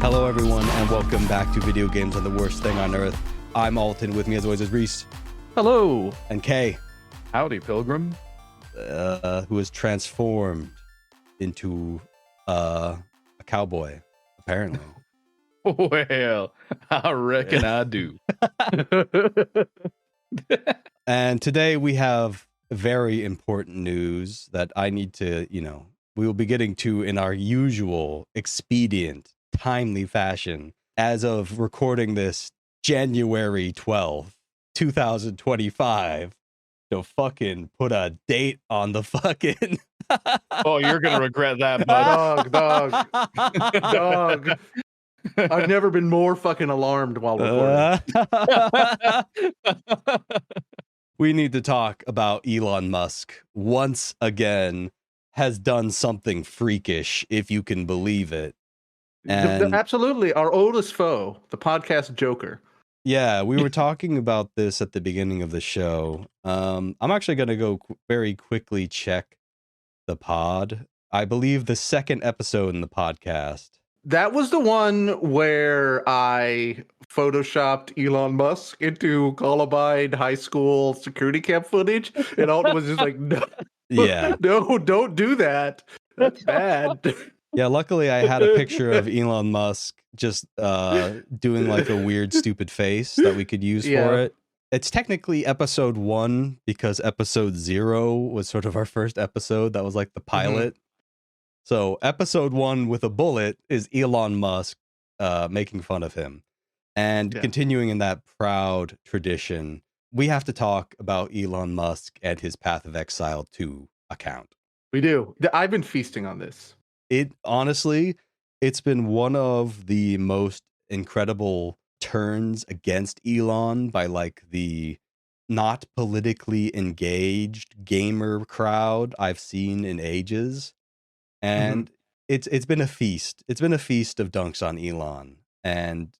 Hello, everyone, and welcome back to Video Games on the Worst Thing on Earth. I'm Alton. With me, as always, is Reese. Hello. And Kay. Howdy, Pilgrim. Who is transformed into a cowboy, apparently. Well, I reckon I do. And today we have very important news that I need to, we will be getting to in our usual expedient, timely fashion. As of recording this January 12th, 2025, to fucking put a date on the fucking... Oh, you're going to regret that, bud. Dog. I've never been more fucking alarmed while recording. We need to talk about Elon Musk once again has done something freakish, if you can believe it. And Absolutely. Our oldest foe, the podcast Joker. yeah, we were talking about this at the beginning of the show. I'm actually going to go very quickly check the pod. I believe the second episode in the podcast. That was the one where I photoshopped Elon Musk into Columbine High School security camp footage, and Alton was just like, no, Yeah. no, don't do that. That's bad. Yeah, luckily I had a picture of Elon Musk just doing like a weird, stupid face that we could use for it. It's technically episode 1 because episode 0 was sort of our first episode. That was like the pilot. Mm-hmm. So episode 1 with a bullet is Elon Musk making fun of him. And continuing in that proud tradition, we have to talk about Elon Musk and his Path of Exile 2 account. We do. I've been feasting on this. It's been one of the most incredible turns against Elon by like the not politically engaged gamer crowd I've seen in ages. And it's been a feast. It's been a feast of dunks on Elon. And,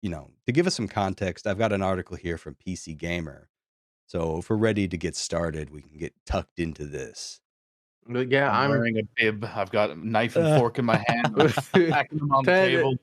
to give us some context, I've got an article here from PC Gamer. So if we're ready to get started, we can get tucked into this. Yeah, I'm wearing a bib. I've got a knife and fork in my hand. Packing them on the table.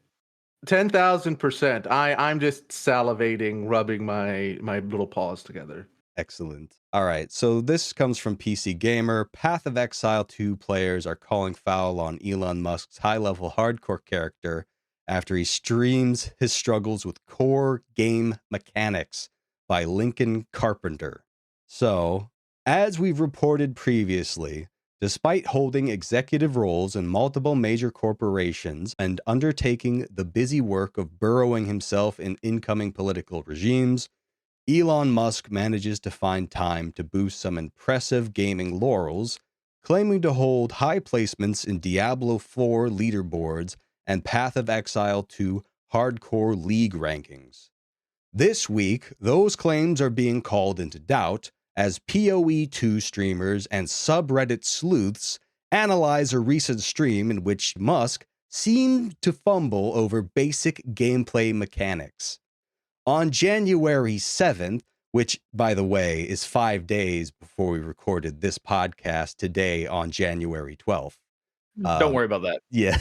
10,000%. I'm just salivating, rubbing my little paws together. Excellent. All right, so this comes from PC Gamer. Path of Exile 2 players are calling foul on Elon Musk's high-level hardcore character after he streams his struggles with core game mechanics by Lincoln Carpenter. So, as we've reported previously, despite holding executive roles in multiple major corporations and undertaking the busy work of burrowing himself in incoming political regimes, Elon Musk manages to find time to boost some impressive gaming laurels, claiming to hold high placements in Diablo 4 leaderboards and Path of Exile 2 hardcore league rankings. This week, those claims are being called into doubt as PoE2 streamers and subreddit sleuths analyze a recent stream in which Musk seemed to fumble over basic gameplay mechanics. On January 7th, which, by the way, is 5 days before we recorded this podcast today on January 12th. Don't worry about that. Yeah.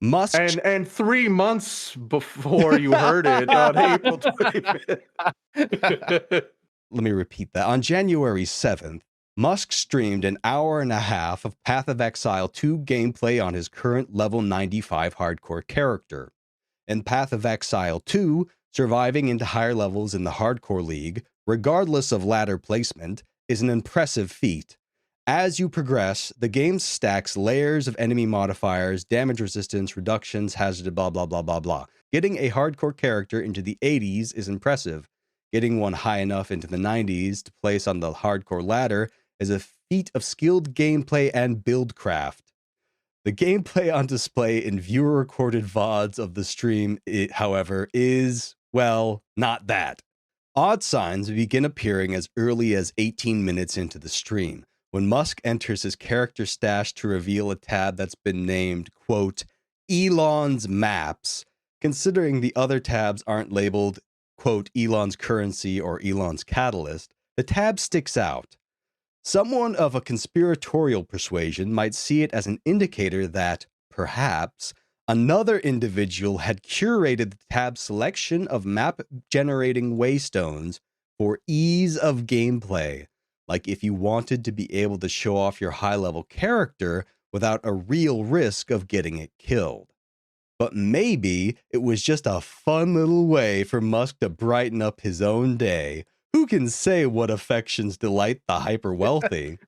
Musk and 3 months before you heard it on April 25th. Let me repeat that. On January 7th, Musk streamed an hour and a half of Path of Exile 2 gameplay on his current level 95 hardcore character. In Path of Exile 2, surviving into higher levels in the hardcore league, regardless of ladder placement, is an impressive feat. As you progress, the game stacks layers of enemy modifiers, damage resistance, reductions, hazard, blah, blah, blah, blah, blah. Getting a hardcore character into the 80s is impressive. Getting one high enough into the 90s to place on the hardcore ladder is a feat of skilled gameplay and build craft. The gameplay on display in viewer-recorded VODs of the stream, however, is, well, not that. Odd signs begin appearing as early as 18 minutes into the stream, when Musk enters his character stash to reveal a tab that's been named, quote, Elon's Maps, considering the other tabs aren't labeled, quote, Elon's Currency or Elon's Catalyst, the tab sticks out. Someone of a conspiratorial persuasion might see it as an indicator that, perhaps another individual had curated the tab's selection of map-generating waystones for ease of gameplay. Like if you wanted to be able to show off your high-level character without a real risk of getting it killed. But maybe it was just a fun little way for Musk to brighten up his own day. Who can say what affections delight the hyper-wealthy?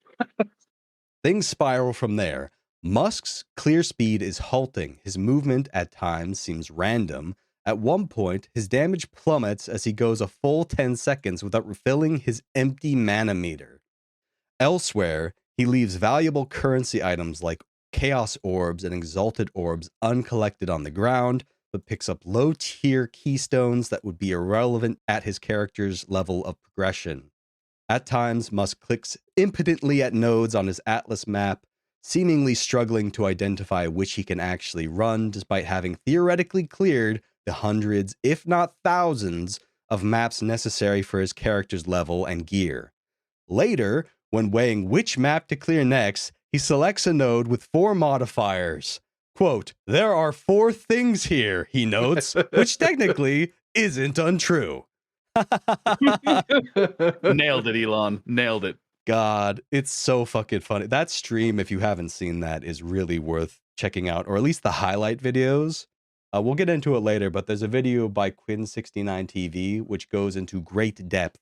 Things spiral from there. Musk's clear speed is halting. His movement at times seems random. At one point, his damage plummets as he goes a full 10 seconds without refilling his empty mana meter. Elsewhere, he leaves valuable currency items like chaos orbs and exalted orbs uncollected on the ground, but picks up low-tier keystones that would be irrelevant at his character's level of progression. At times, Musk clicks impotently at nodes on his Atlas map, seemingly struggling to identify which he can actually run, despite having theoretically cleared the hundreds, if not thousands, of maps necessary for his character's level and gear. Later, when weighing which map to clear next, he selects a node with 4 modifiers. Quote, "There are 4 things here," he notes, which technically isn't untrue. Nailed it, Elon. Nailed it. God, it's so fucking funny. That stream, if you haven't seen that, is really worth checking out, or at least the highlight videos. We'll get into it later, but there's a video by Quinn69TV which goes into great depth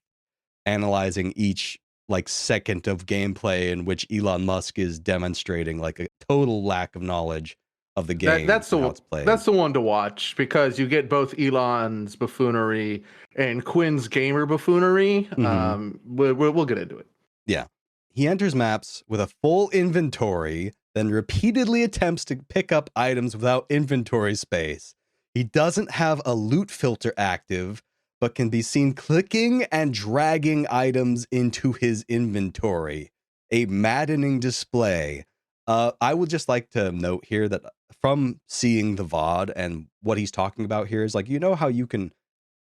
analyzing each like second of gameplay in which Elon Musk is demonstrating like a total lack of knowledge of the game. That's and how it's played. the one to watch, because you get both Elon's buffoonery and Quinn's gamer buffoonery. We'll get into it. Yeah. He enters maps with a full inventory, then repeatedly attempts to pick up items without inventory space. He doesn't have a loot filter active, but can be seen clicking and dragging items into his inventory. A maddening display. I would just like to note here that from seeing the VOD and what he's talking about here is like, you know how you can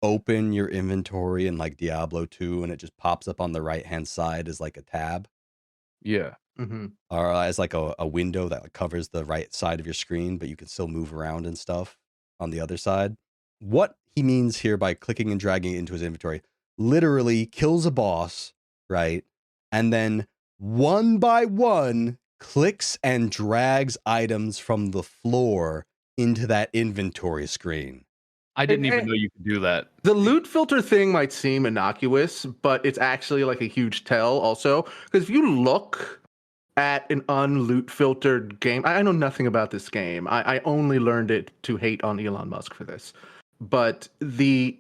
open your inventory in like Diablo 2 and it just pops up on the right hand side as like a tab? Yeah. Or as like a window that covers the right side of your screen, but you can still move around and stuff on the other side. What he means here by clicking and dragging it into his inventory literally kills a boss, right? And then one by one clicks and drags items from the floor into that inventory screen. I didn't even know you could do that. The loot filter thing might seem innocuous, but it's actually like a huge tell also. Because if you look at an unloot filtered game, I know nothing about this game. I only learned it to hate on Elon Musk for this. But the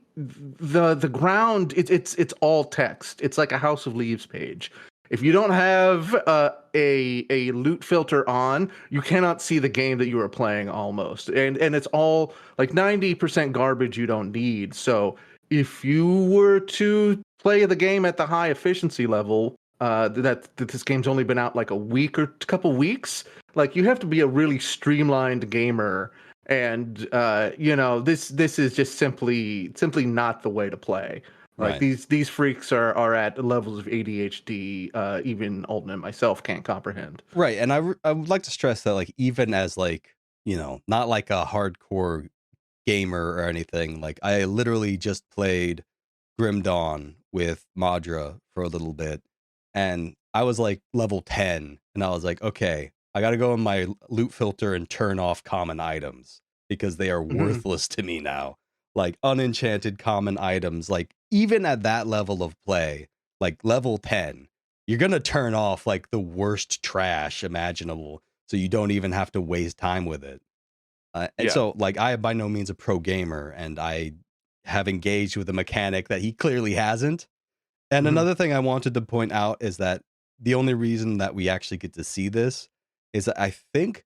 ground, it's all text. It's like a House of Leaves page. If you don't have a loot filter on, you cannot see the game that you are playing almost. And it's all like 90% garbage you don't need. So if you were to play the game at the high efficiency level, that this game's only been out like a week or a couple weeks, like you have to be a really streamlined gamer. And this is just simply not the way to play. Like Right. these freaks are at levels of ADHD even Alton and myself can't comprehend. Right. And I would like to stress that like even as like, not like a hardcore gamer or anything, like I literally just played Grim Dawn with Madra for a little bit, and I was like level 10, and I was like, okay, I got to go in my loot filter and turn off common items because they are worthless to me now. Like unenchanted common items, like even at that level of play, like level 10, you're going to turn off like the worst trash imaginable so you don't even have to waste time with it. And so like I am by no means a pro gamer, and I have engaged with a mechanic that he clearly hasn't. And another thing I wanted to point out is that the only reason that we actually get to see this is that I think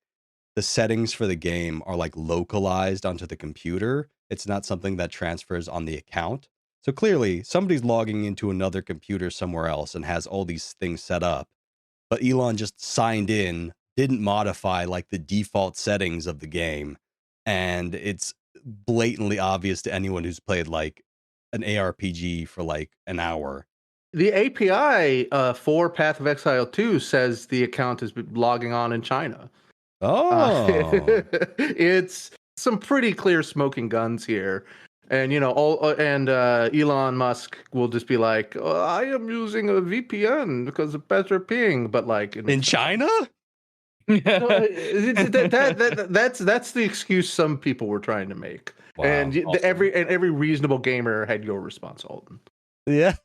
the settings for the game are like localized onto the computer. It's not something that transfers on the account. So clearly somebody's logging into another computer somewhere else and has all these things set up. But Elon just signed in, didn't modify like the default settings of the game. And it's blatantly obvious to anyone who's played like an ARPG for like an hour. The API for Path of Exile 2 says the account is logging on in China. Oh, It's some pretty clear smoking guns here. And Elon Musk will just be like, "Oh, I am using a VPN because of better ping," but like it in makes no sense. China? No, that's the excuse some people were trying to make, and Wow, awesome. every reasonable gamer had your response, Alton. Yeah.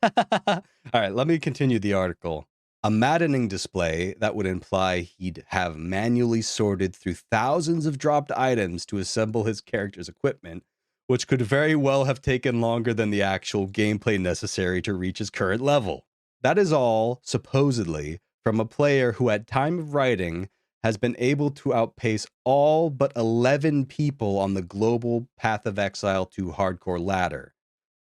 All right, let me continue the article. A maddening display that would imply he'd have manually sorted through thousands of dropped items to assemble his character's equipment, which could very well have taken longer than the actual gameplay necessary to reach his current level. That is all, supposedly, from a player who at time of writing has been able to outpace all but 11 people on the global Path of Exile to hardcore ladder.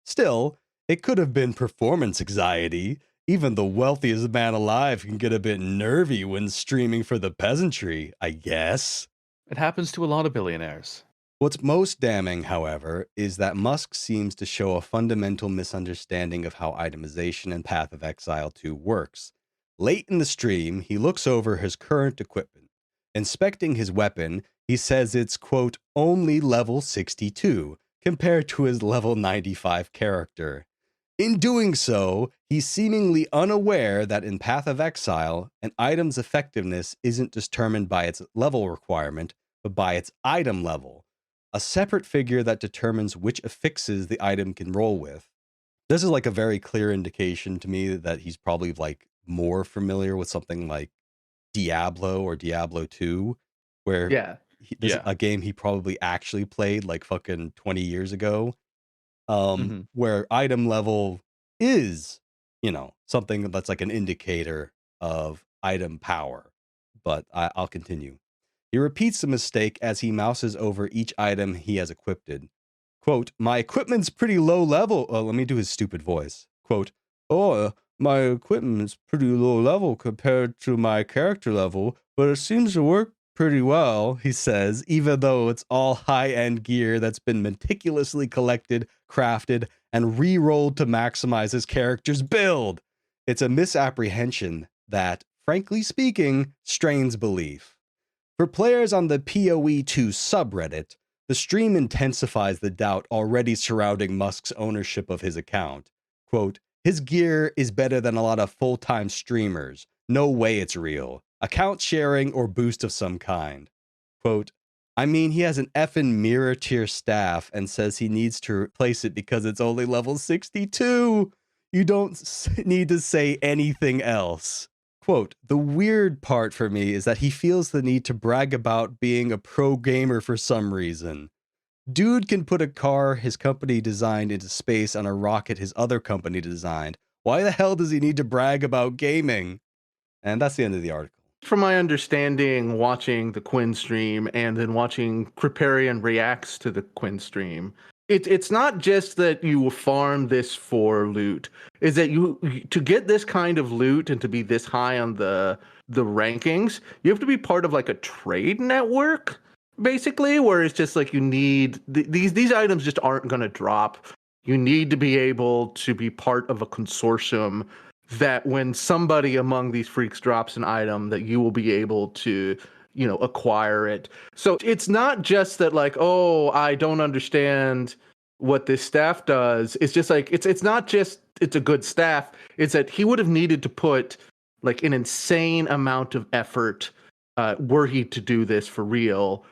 Still, it could have been performance anxiety. Even the wealthiest man alive can get a bit nervy when streaming for the peasantry, I guess. It happens to a lot of billionaires. What's most damning, however, is that Musk seems to show a fundamental misunderstanding of how itemization in Path of Exile 2 works. Late in the stream, he looks over his current equipment. Inspecting his weapon, he says it's, quote, only level 62, compared to his level 95 character. In doing so, he's seemingly unaware that in Path of Exile, an item's effectiveness isn't determined by its level requirement, but by its item level, a separate figure that determines which affixes the item can roll with. This is like a very clear indication to me that he's probably like more familiar with something like Diablo or Diablo 2, where Yeah, this is Yeah. a game he probably actually played like fucking 20 years ago, Mhm. where item level is, something that's like an indicator of item power. But I'll continue. He repeats the mistake as he mouses over each item he has equipped. Quote, my equipment's pretty low level. Let me do his stupid voice. Quote, oh, my equipment's pretty low level compared to my character level, but it seems to work pretty well, he says, even though it's all high-end gear that's been meticulously collected, crafted, and re-rolled to maximize his character's build. It's a misapprehension that, frankly speaking, strains belief. For players on the PoE2 subreddit, the stream intensifies the doubt already surrounding Musk's ownership of his account. Quote, his gear is better than a lot of full-time streamers. No way it's real. Account sharing or boost of some kind. Quote, I mean, he has an effing mirror tier staff and says he needs to replace it because it's only level 62. You don't need to say anything else. Quote, the weird part for me is that he feels the need to brag about being a pro gamer for some reason. Dude can put a car his company designed into space on a rocket his other company designed. Why the hell does he need to brag about gaming? And that's the end of the article. from my understanding, watching the Quinn stream and then watching Kriparian reacts to the Quinn stream, it's not just that you farm this for loot. Is that you to get this kind of loot and to be this high on the rankings, you have to be part of like a trade network, basically, where it's just like you need these items just aren't going to drop. You need to be able to be part of a consortium that when somebody among these freaks drops an item that you will be able to acquire it. So it's not just that like, oh, I don't understand what this staff does. It's just like it's not just it's a good staff. It's that he would have needed to put like an insane amount of effort were he to do this for real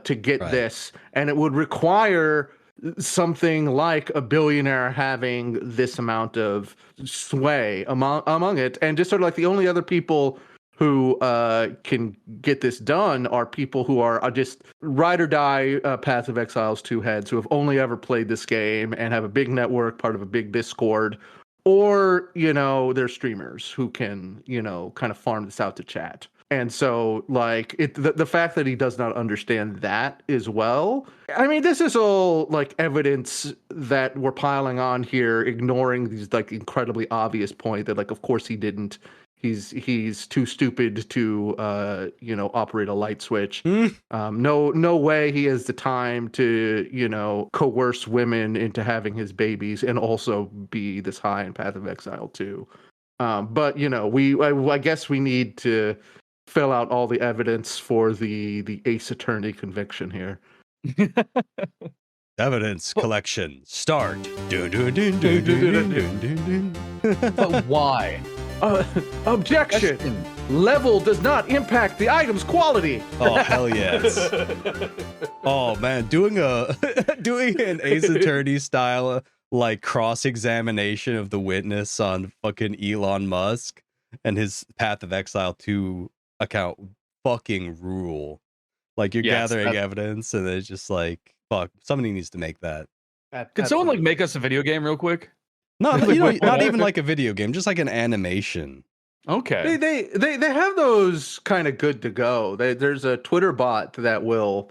to get Right. this, and it would require something like a billionaire having this amount of sway among it, and just sort of like the only other people who can get this done are people who are just ride or die Path of Exiles 2 heads who have only ever played this game and have a big network, part of a big Discord, or they're streamers who can kind of farm this out to chat. And so, like, the fact that he does not understand that as well. I mean, this is all like evidence that we're piling on here, ignoring these like incredibly obvious point that, like, of course he didn't. He's too stupid to operate a light switch. No way he has the time to coerce women into having his babies and also be this high in Path of Exile too. But I guess we need to fill out all the evidence for the Ace Attorney conviction here. Evidence collection start. Dun, dun, dun, dun, dun, dun, dun, dun. But why? Objection. Question. Level does not impact the item's quality. Oh hell yes! Oh man, doing an Ace Attorney style like cross examination of the witness on fucking Elon Musk and his Path of Exile 2 account fucking rule. Like you're gathering evidence and it's just like fuck. Somebody needs to make that. Could someone like make us a video game real quick? No, not even like a video game, just like an animation. Okay. They have those kind of good to go. There's a Twitter bot that will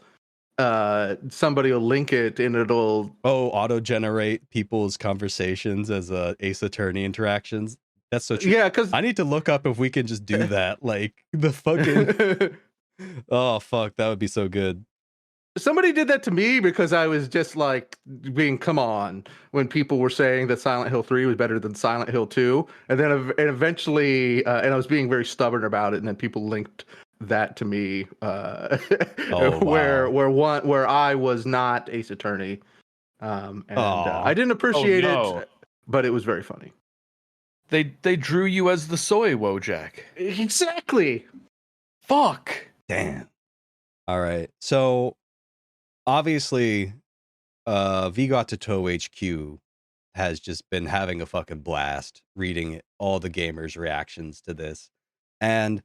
somebody will link it and it'll auto generate people's conversations as Ace Attorney interactions. That's so true. Yeah, because I need to look up if we can just do that. Like the fucking oh fuck, that would be so good. Somebody did that to me because I was just like come on, when people were saying that Silent Hill 3 was better than Silent Hill 2. And then eventually, and I was being very stubborn about it. And then people linked that to me where I was not Ace Attorney. I didn't appreciate it, but it was very funny. They drew you as the soy Wojak. Exactly. Fuck. Damn. All right. So obviously, Vigot to Toe HQ has just been having a fucking blast reading all the gamers' reactions to this. And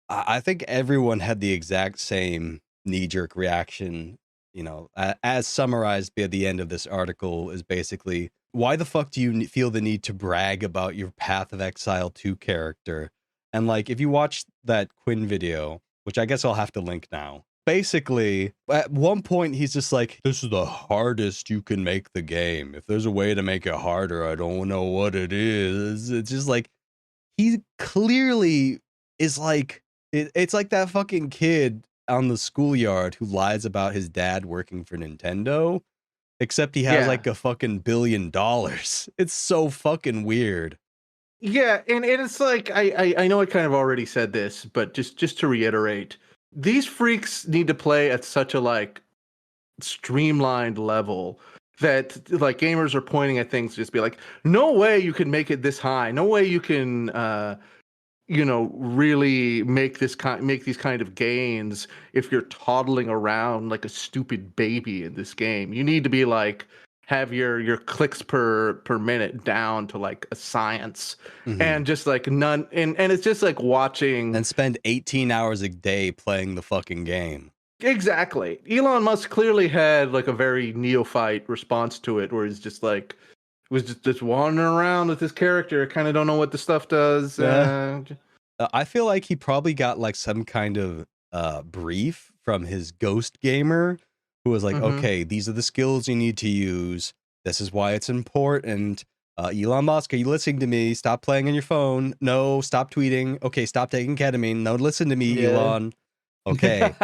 I think everyone had the exact same knee-jerk reaction, you know, as summarized by the end of this article is basically, why the fuck do you feel the need to brag about your Path of Exile 2 character? And like, if you watch that Quinn video, which I guess I'll have to link now, basically, at one point, he's just like, this is the hardest you can make the game. If there's a way to make it harder, I don't know what it is. It's just like, he clearly is like, it's like that fucking kid on the schoolyard who lies about his dad working for Nintendo, except he has like a fucking $1 billion. It's so fucking weird. Yeah, and it's like, I know I kind of already said this, but just to reiterate, these freaks need to play at such a like streamlined level that like gamers are pointing at things, just be like, no way you can make it this high. No way you can, really make these kind of gains if you're toddling around like a stupid baby in this game. You need to be like, have your clicks per minute down to like a science, and just like none, and it's just like watching and spend 18 hours a day playing the fucking game. Exactly. Elon Musk clearly had like a very neophyte response to it, where he's just like was just wandering around with his character. I kind of don't know what the stuff does. I feel like he probably got like some kind of brief from his ghost gamer, who was like, okay, these are the skills you need to use. This is why it's important. Elon Musk, are you listening to me? Stop playing on your phone. No, stop tweeting. Okay, stop taking ketamine. No, listen to me, Elon. Okay.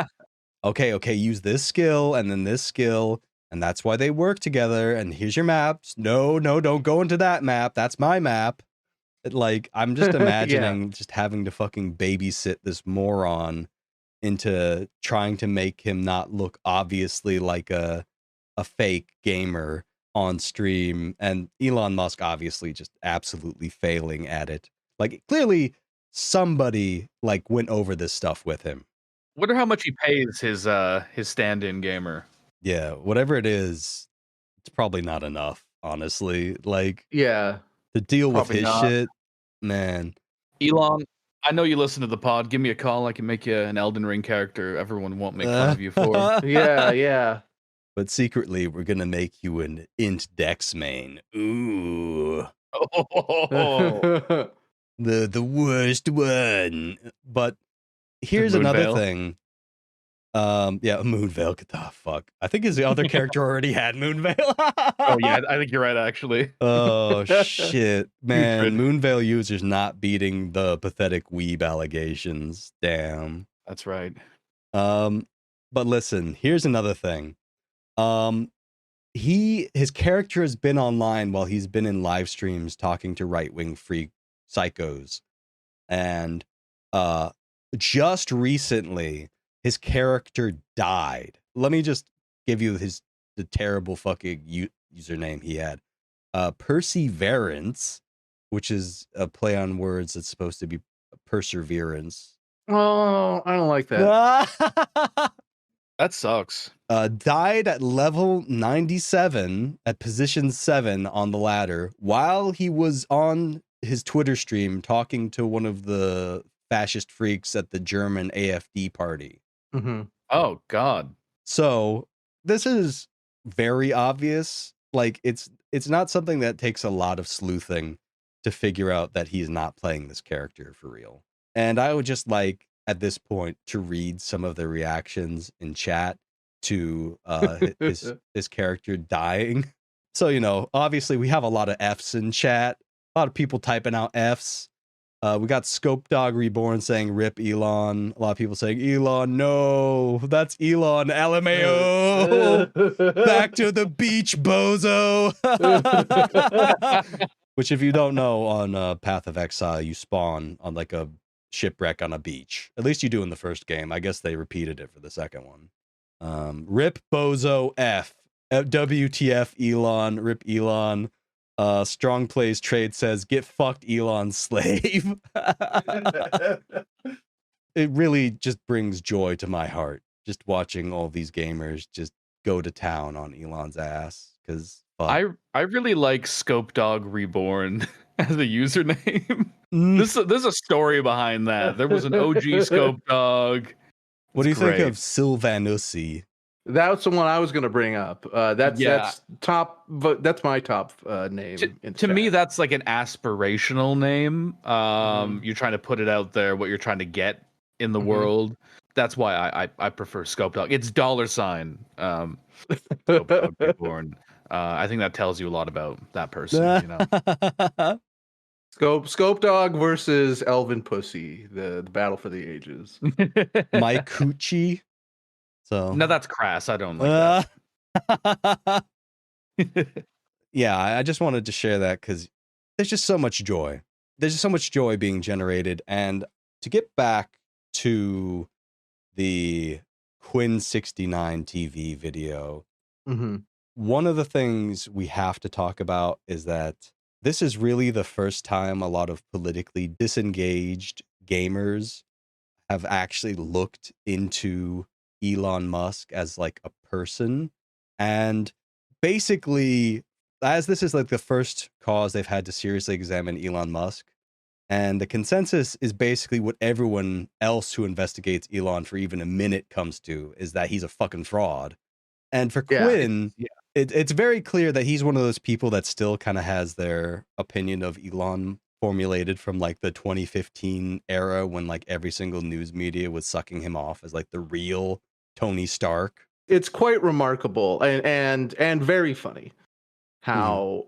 okay, use this skill and then this skill. And that's why they work together. And here's your maps. No, don't go into that map. That's my map. Like, I'm just imagining just having to fucking babysit this moron into trying to make him not look obviously like a fake gamer on stream, and Elon Musk obviously just absolutely failing at it. Like, clearly somebody like went over this stuff with him. Wonder how much he pays his stand-in gamer. Yeah, whatever it is, it's probably not enough, honestly. Like, to deal with his shit, man. Elon, I know you listen to the pod. Give me a call. I can make you an Elden Ring character everyone won't make fun of you for. Yeah. But secretly, we're gonna make you an int dex main. Ooh. The worst one. But here's another thing. Moonveil. Get the fuck. I think his other character already had Moonveil. Oh yeah, I think you're right actually. Oh shit, man! Moonveil users not beating the pathetic weeb allegations. Damn. That's right. But listen, here's another thing. His character has been online while he's been in live streams talking to right-wing freak psychos, and just recently, his character died. Let me just give you the terrible fucking username he had. Perseverance, which is a play on words that's supposed to be perseverance. Oh, I don't like that. That sucks. Died at level 97 at position 7 on the ladder while he was on his Twitter stream talking to one of the fascist freaks at the German AfD party. Mm-hmm. Oh, God. So this is very obvious. Like, it's not something that takes a lot of sleuthing to figure out that he's not playing this character for real. And I would just like, at this point, to read some of the reactions in chat to his character dying. So, you know, obviously we have a lot of Fs in chat. A lot of people typing out Fs. We got Scope Dog Reborn saying "Rip Elon." A lot of people saying "Elon, no, that's Elon." LMAO. Back to the beach, bozo. Which, if you don't know, on Path of Exile, you spawn on like a shipwreck on a beach. At least you do in the first game. I guess they repeated it for the second one. Rip bozo F. WTF Elon. Rip Elon. Strong Plays Trade says, "Get fucked, Elon slave." It really just brings joy to my heart, just watching all these gamers just go to town on Elon's ass. Because I really like Scope Dog Reborn as a username. There's a story behind that. There was an OG Scope Dog. What do you think of Sylvanussi? That's the one I was going to bring up. That's top. That's my top name. To me, that's like an aspirational name. You're trying to put it out there, what you're trying to get in the world. That's why I prefer Scope Dog. It's $. Scope Dog Reborn. I think that tells you a lot about that person. You know, Scope Dog versus Elvin Pussy, the battle for the ages. My coochie. So no, that's crass. I don't like that. Yeah, I just wanted to share that because there's just so much joy. There's just so much joy being generated. And to get back to the Quinn 69 TV video, one of the things we have to talk about is that this is really the first time a lot of politically disengaged gamers have actually looked into Elon Musk as like a person. And basically, as this is like the first cause they've had to seriously examine Elon Musk, and the consensus is basically what everyone else who investigates Elon for even a minute comes to, is that he's a fucking fraud. And for Quinn, it's very clear that he's one of those people that still kind of has their opinion of Elon formulated from like the 2015 era, when like every single news media was sucking him off as like the real Tony Stark. It's quite remarkable and very funny how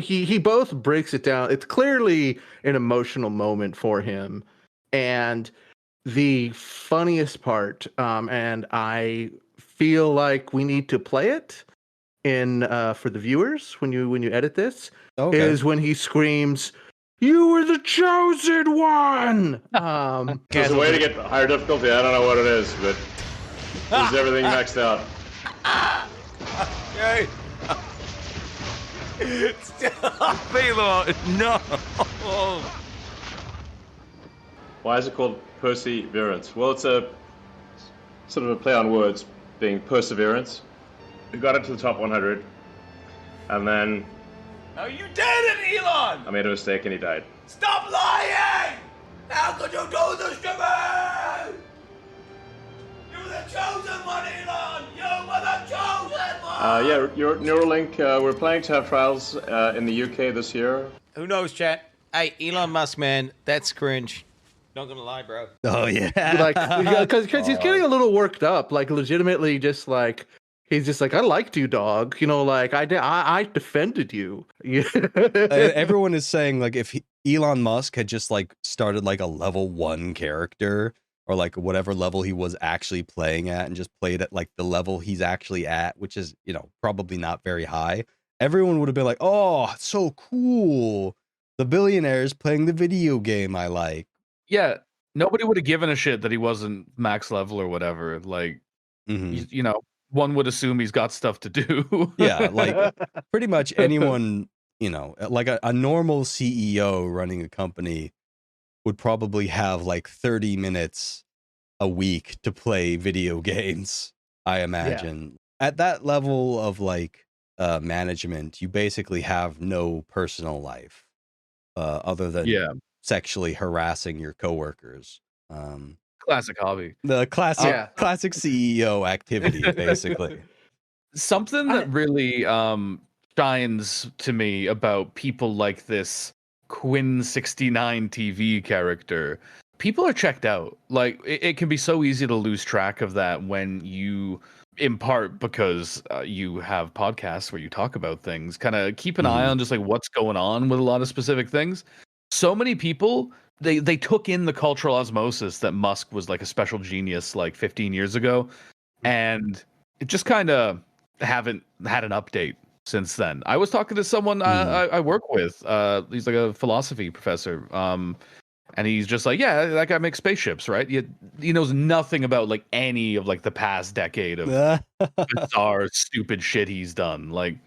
he both breaks it down. It's clearly an emotional moment for him, and the funniest part, and I feel like we need to play it in for the viewers when you edit this, is when he screams, "You were the chosen one!" There's a way to get higher difficulty. I don't know what it is, but there's everything maxed out. Okay. Stop, Elon! No! Why is it called perseverance? Well, it's a sort of a play on words, being perseverance. We got it to the top 100, and then... No, you did it, Elon! I made a mistake and he died. Stop lying! How could you do this to me? You were the chosen one, Elon! You were the chosen one! Yeah, Neuralink, we're planning to have trials in the UK this year. Who knows, chat? Hey, Elon Musk, man, that's cringe. Not gonna lie, bro. Oh, yeah. Like, because he's getting a little worked up, like legitimately just like, he's just like, I liked you, dog. You know, like I defended you. Everyone is saying like if Elon Musk had just like started like a level 1 character, or like whatever level he was actually playing at, and just played at like the level he's actually at, which is, you know, probably not very high, everyone would have been like, oh, so cool. The billionaire is playing the video game I like. Yeah, Nobody would have given a shit that he wasn't max level or whatever. Like, Mhm. you know, one would assume he's got stuff to do. Yeah, like pretty much anyone, like a normal CEO running a company would probably have like 30 minutes a week to play video games, I imagine. At that level of like management, you basically have no personal life other than Yeah, sexually harassing your coworkers. Um, classic hobby. the classic Yeah. classic CEO activity, basically. Something that really shines to me about people like this Quinn 69 TV character, people are checked out. Like it can be so easy to lose track of that when you, in part because you have podcasts where you talk about things, kind of keep an eye Mhm. on just like what's going on with a lot of specific things. So many people, they took in the cultural osmosis that Musk was like a special genius like 15 years ago, and it just kind of haven't had an update since then. I was talking to someone I work with. He's like a philosophy professor. And he's just like, yeah, that guy makes spaceships, right? He knows nothing about like any of like the past decade of bizarre, stupid shit he's done. Like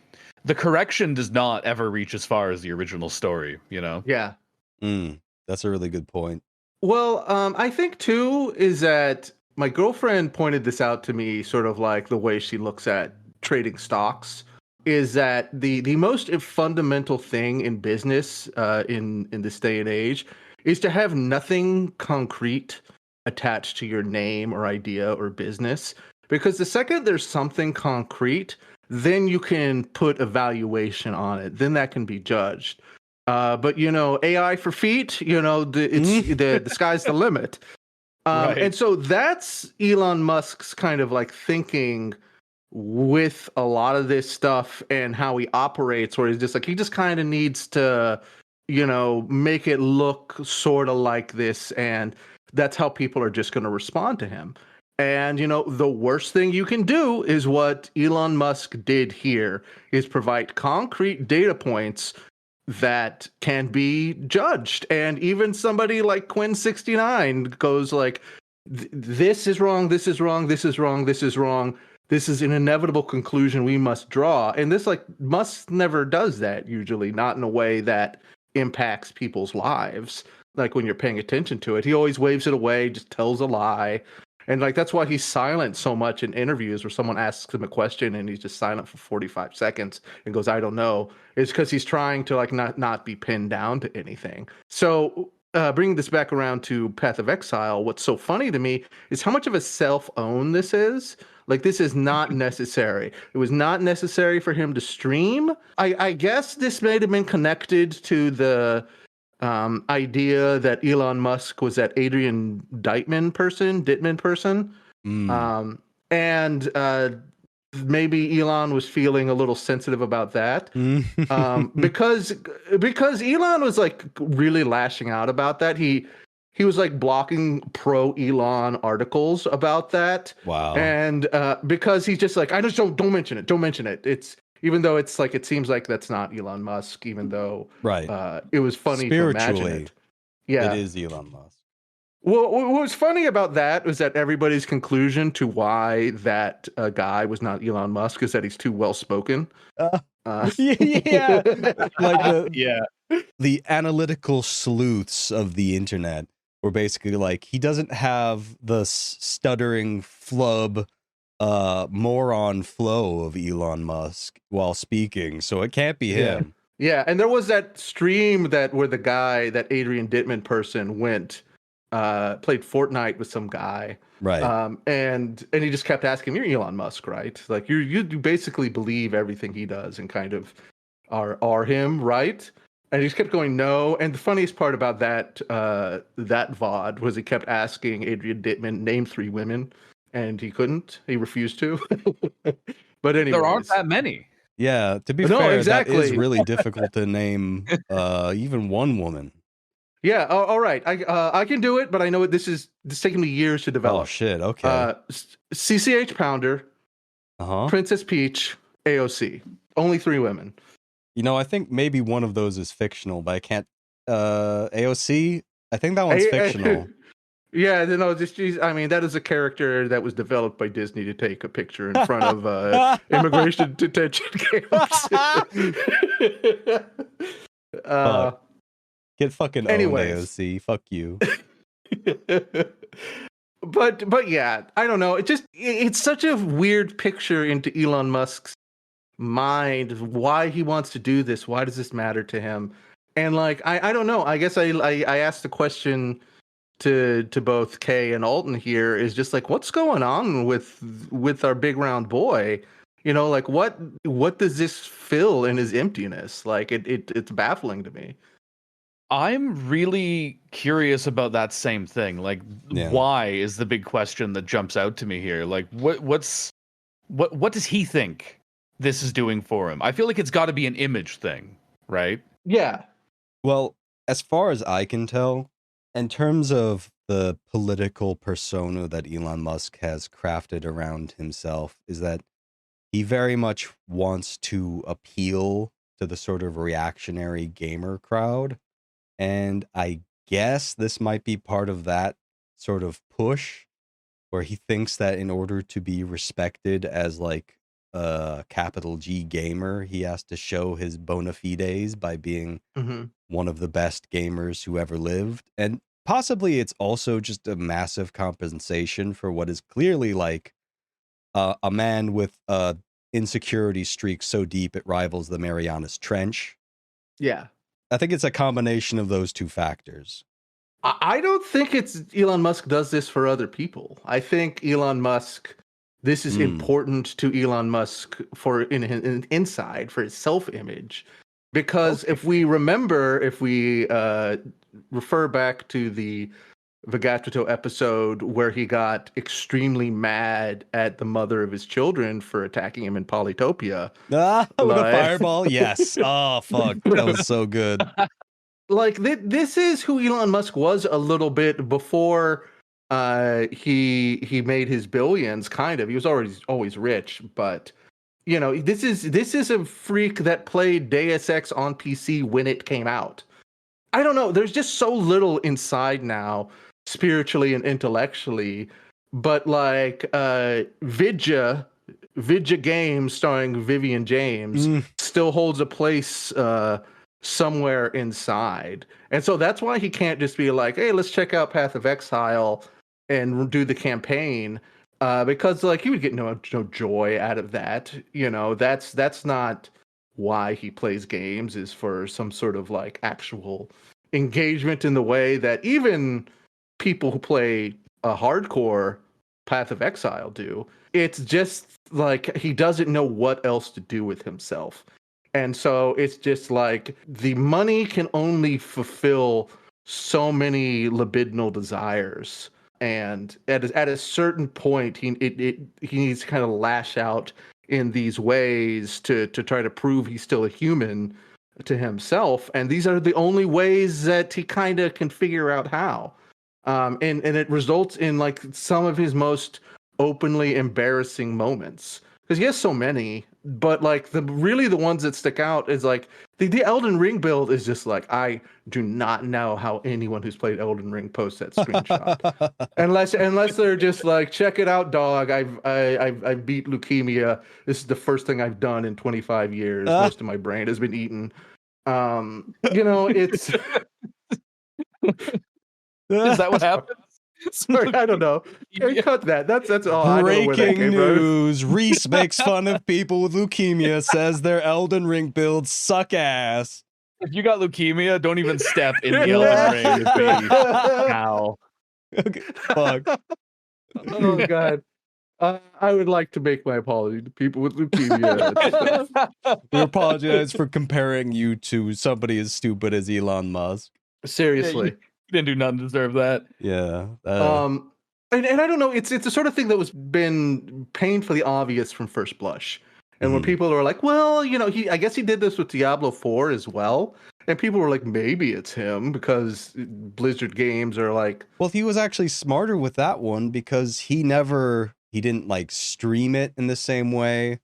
the correction does not ever reach as far as the original story, you know? Yeah. That's a really good point. Well, I think too is that my girlfriend pointed this out to me, sort of like the way she looks at trading stocks, is that the most fundamental thing in business in this day and age is to have nothing concrete attached to your name or idea or business. Because the second there's something concrete, then you can put a valuation on it. Then that can be judged. But AI for feet, the sky's the limit. Right. And so that's Elon Musk's kind of like thinking with a lot of this stuff and how he operates, where he's just like, he just kind of needs to, make it look sort of like this. And that's how people are just going to respond to him. And, the worst thing you can do is what Elon Musk did here, is provide concrete data points that can be judged. And even somebody like Quinn 69 goes like, this is wrong, this is wrong, this is wrong, this is wrong. This is an inevitable conclusion we must draw. And this, like, Musk never does that usually, not in a way that impacts people's lives. Like when you're paying attention to it, he always waves it away, just tells a lie. And like that's why he's silent so much in interviews where someone asks him a question and he's just silent for 45 seconds and goes, I don't know. It's because he's trying to like not be pinned down to anything. So bringing this back around to Path of Exile, what's so funny to me is how much of a self-own this is. Like, this is not necessary. It was not necessary for him to stream. I guess this may have been connected to the idea that Elon Musk was that Adrian Ditman person. And maybe Elon was feeling a little sensitive about that. Because Elon was like really lashing out about that. He was like blocking pro Elon articles about that. Wow. And because he's just like, I just don't mention it. Don't mention it. It's even though it's like, it seems like that's not Elon Musk, even though it was funny to imagine it. Yeah. It is Elon Musk. Well, what was funny about that was that everybody's conclusion to why that guy was not Elon Musk is that he's too well spoken. Yeah, like the analytical sleuths of the internet were basically like, he doesn't have the stuttering flub moron flow of Elon Musk while speaking, so it can't be him. Yeah, and there was that stream where the guy, that Adrian Ditman person, went played Fortnite with some guy, right? And he just kept asking, "You're Elon Musk, right? Like you basically believe everything he does and kind of are him, right?" And he just kept going, "No." And the funniest part about that VOD was he kept asking Adrian Ditman, name 3 women, and he couldn't. He refused to. But anyway, there aren't that many. Yeah, to be fair, exactly. That is really difficult to name even one woman. Yeah, all right. I can do it, but I know this taking me years to develop. Oh shit, okay. CCH Pounder, Princess Peach, AOC. Only 3 women. I think maybe one of those is fictional, but I can't AOC, I think that one's fictional. Yeah, no, I mean, that is a character that was developed by Disney to take a picture in front of immigration detention camps. Fuck. Get fucking owned, anyways. AOC. Fuck you. But yeah, I don't know. It's such a weird picture into Elon Musk's mind, why he wants to do this. Why does this matter to him? And like, I don't know. I guess I asked the question to both Kay and Alton here, is just like, what's going on with our big round boy? You know, like what does this fill in his emptiness? Like it's baffling to me. I'm really curious about that same thing. Like, why is the big question that jumps out to me here? Like, what does he think this is doing for him? I feel like it's got to be an image thing, right? Yeah. Well, as far as I can tell, in terms of the political persona that Elon Musk has crafted around himself, is that he very much wants to appeal to the sort of reactionary gamer crowd. And I guess this might be part of that sort of push, where he thinks that in order to be respected as like a capital G gamer, he has to show his bona fides by being one of the best gamers who ever lived. And possibly it's also just a massive compensation for what is clearly like a man with a insecurity streak so deep it rivals the Marianas Trench. Yeah. I think it's a combination of those two factors. I don't think it's Elon Musk does this for other people. I think Elon Musk, this is important to Elon Musk for in inside for his self-image. Because if we refer back to the Vagatrito episode where he got extremely mad at the mother of his children for attacking him in Polytopia. With a fireball? Yes. Oh, fuck. That was so good. Like, this is who Elon Musk was a little bit before he made his billions, kind of. He was always rich, but, you know, this is a freak that played Deus Ex on PC when it came out. I don't know. There's just so little inside now, spiritually and intellectually, but like Vidya Games starring Vivian James still holds a place somewhere inside. And so that's why he can't just be like, hey, let's check out Path of Exile and do the campaign, because like he would get no joy out of that. You know, that's not why he plays games, is for some sort of like actual engagement in the way that even people who play a hardcore Path of Exile do. It's just like he doesn't know what else to do with himself. And so it's just like the money can only fulfill so many libidinal desires. And at a certain point, he needs to kind of lash out in these ways to try to prove he's still a human to himself. And these are the only ways that he kind of can figure out how. And it results in like some of his most openly embarrassing moments, because he has so many, but like the ones that stick out is like the Elden Ring build is just like, I do not know how anyone who's played Elden Ring posts that screenshot unless they're just like, check it out, dog, I've beat leukemia, this is the first thing I've done in 25 years, most of my brain has been eaten. You know, it's Is that what happened? Sorry, I don't know. Cut that. That's all. Breaking news. Reese makes fun of people with leukemia, says their Elden Ring builds suck ass. If you got leukemia, don't even step in the Elden Ring with me. Now. Okay, fuck. Oh, God. I would like to make my apology to people with leukemia. We apologize for comparing you to somebody as stupid as Elon Musk. Seriously. Yeah, you didn't do nothing to deserve that. Yeah. And I don't know, it's the sort of thing that was been painfully obvious from first blush. And when people are like, well, you know, I guess he did this with Diablo 4 as well. And people were like, maybe it's him, because Blizzard games are like... Well, he was actually smarter with that one, because he didn't like stream it in the same way.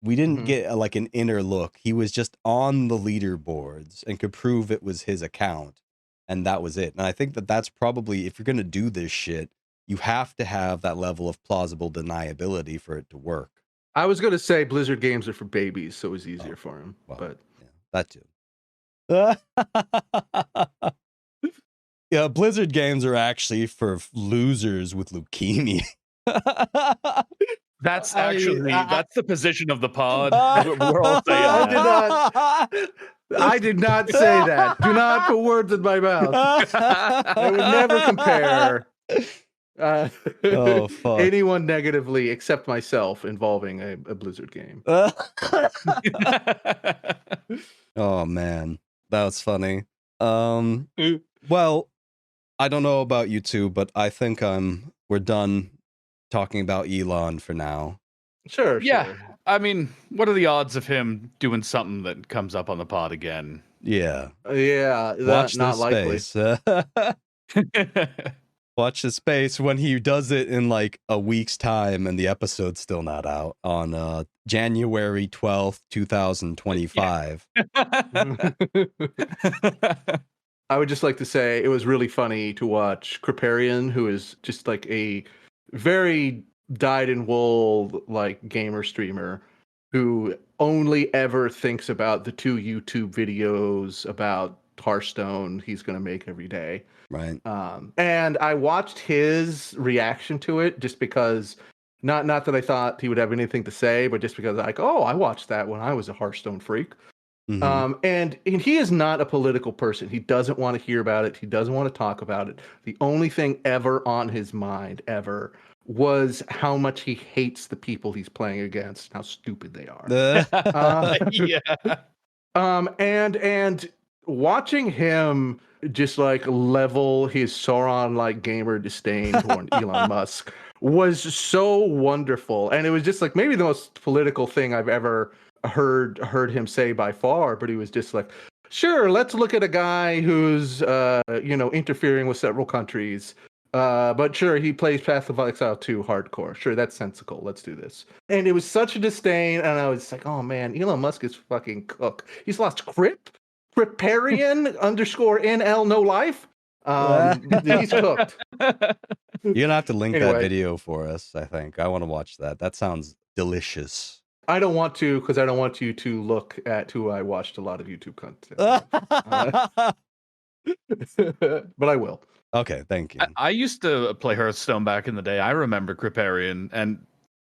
We didn't get like an inner look. He was just on the leaderboards and could prove it was his account. and that was it. And I think that that's probably, if you're going to do this shit, you have to have that level of plausible deniability for it to work. I was gonna say Blizzard games are for babies, so it was easier for him. Well, But yeah, that too. Yeah, Blizzard games are actually for losers with leukemia. That's I- actually I- that's the position of the pod. We're all saying I that. did not. I did not say that. Do not put words in my mouth. I would never compare Oh, fuck. anyone negatively except myself involving a Blizzard game. Oh man, that was funny. Well, I don't know about you two, but I think we're done talking about Elon for now. Sure. Yeah. Sure. I mean, what are the odds of him doing something that comes up on the pod again? Yeah. Yeah. Watch Not this likely. space. Watch the space when he does it in like a week's time and the episode's still not out on January 12th, 2025. I would just like to say it was really funny to watch Kriparian, who is just like a very dyed-in-wool like gamer streamer who only ever thinks about the 2 YouTube videos about Hearthstone he's going to make every day. Right. And I watched his reaction to it just because, not that I thought he would have anything to say, but just because like, oh, I watched that when I was a Hearthstone freak. Mhm. And he is not a political person. He doesn't want to hear about it. He doesn't want to talk about it. The only thing ever on his mind ever was how much he hates the people he's playing against, how stupid they are. Yeah. And watching him just like level his Sauron like gamer disdain toward Elon Musk was so wonderful. And it was just like maybe the most political thing I've ever heard him say by far, but he was just like, sure, let's look at a guy who's interfering with several countries. But sure, he plays Path of Exile 2 hardcore. Sure, that's sensical. Let's do this. And it was such a disdain, and I was like, oh man, Elon Musk is fucking cook. He's lost Kriparian _NL no life. He's cooked. You're gonna have to link that Anyway. video for us, I think. I want to watch that. That sounds delicious. I don't want to because I don't want you to look at who I watched a lot of YouTube content. But I will. Okay, thank you. I used to play Hearthstone back in the day. I remember Kriparian, and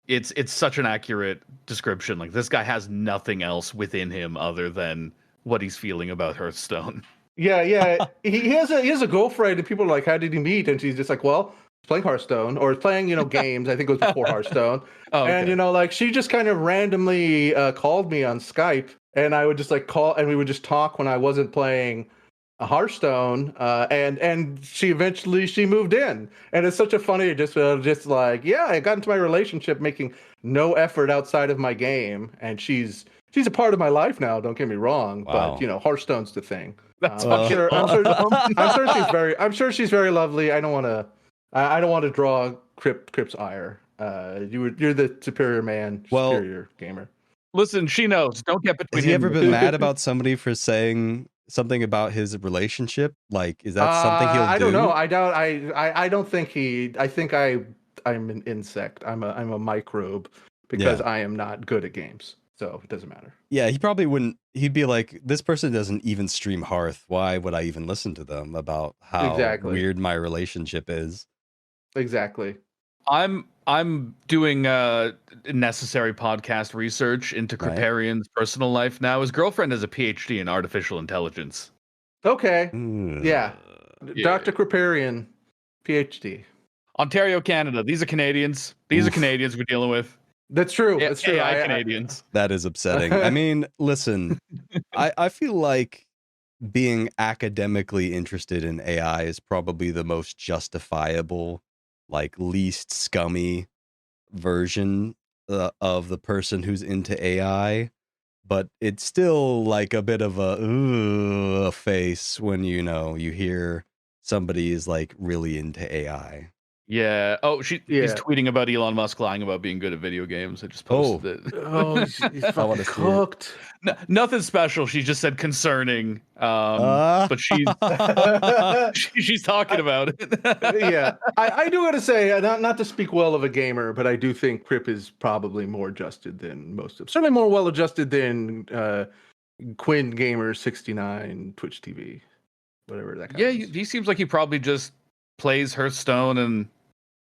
it's such an accurate description. Like, this guy has nothing else within him other than what he's feeling about Hearthstone. Yeah. he has a girlfriend, and people are like, "How did he meet?" And she's just like, "Well, he's playing Hearthstone, or playing games." I think it was before Hearthstone. Oh, okay. And like she just kind of randomly called me on Skype, and I would just like call, and we would just talk when I wasn't playing Hearthstone. And she eventually moved in, and it's such a funny just like, yeah, I got into my relationship making no effort outside of my game, and she's a part of my life now. Don't get me wrong, Wow. but Hearthstone's the thing. That's I'm sure she's very lovely. I don't want to draw Crip's ire. You're the superior man, Well, superior gamer. Listen, she knows. Don't get between Has he him ever and been mad about somebody for saying something about his relationship? Like, is that something he'll do? I don't know. I doubt. I don't think he. I think I'm an insect. I'm a microbe because Yeah. I am not good at games. So it doesn't matter. Yeah, he probably wouldn't. He'd be like, this person doesn't even stream Hearth. Why would I even listen to them about how Exactly. weird my relationship is? Exactly. I'm doing necessary podcast research into Right. Kriparian's personal life now. His girlfriend has a PhD in artificial intelligence. Okay. Mm. Yeah. Yeah. Dr. Kriparian, PhD. Ontario, Canada. These are Canadians. These are Canadians we're dealing with. That's true. That's true. AI Canadians. That is upsetting. I mean, listen, I feel like being academically interested in AI is probably the most justifiable, like least scummy version of the person who's into AI. But it's still like a bit of a face when you hear somebody is like really into AI. Yeah. Oh, he's Yeah. tweeting about Elon Musk lying about being good at video games. I just posted it. Oh, he's fucking wanna see it. cooked. Nothing special. She just said concerning. But she's talking about it. Yeah, I do gotta say, not to speak well of a gamer, but I do think Crip is probably more adjusted than most of. Certainly more well adjusted than Quinn Gamer 69 Twitch TV, whatever that guy. Yeah, is. he seems like he probably just plays Hearthstone, and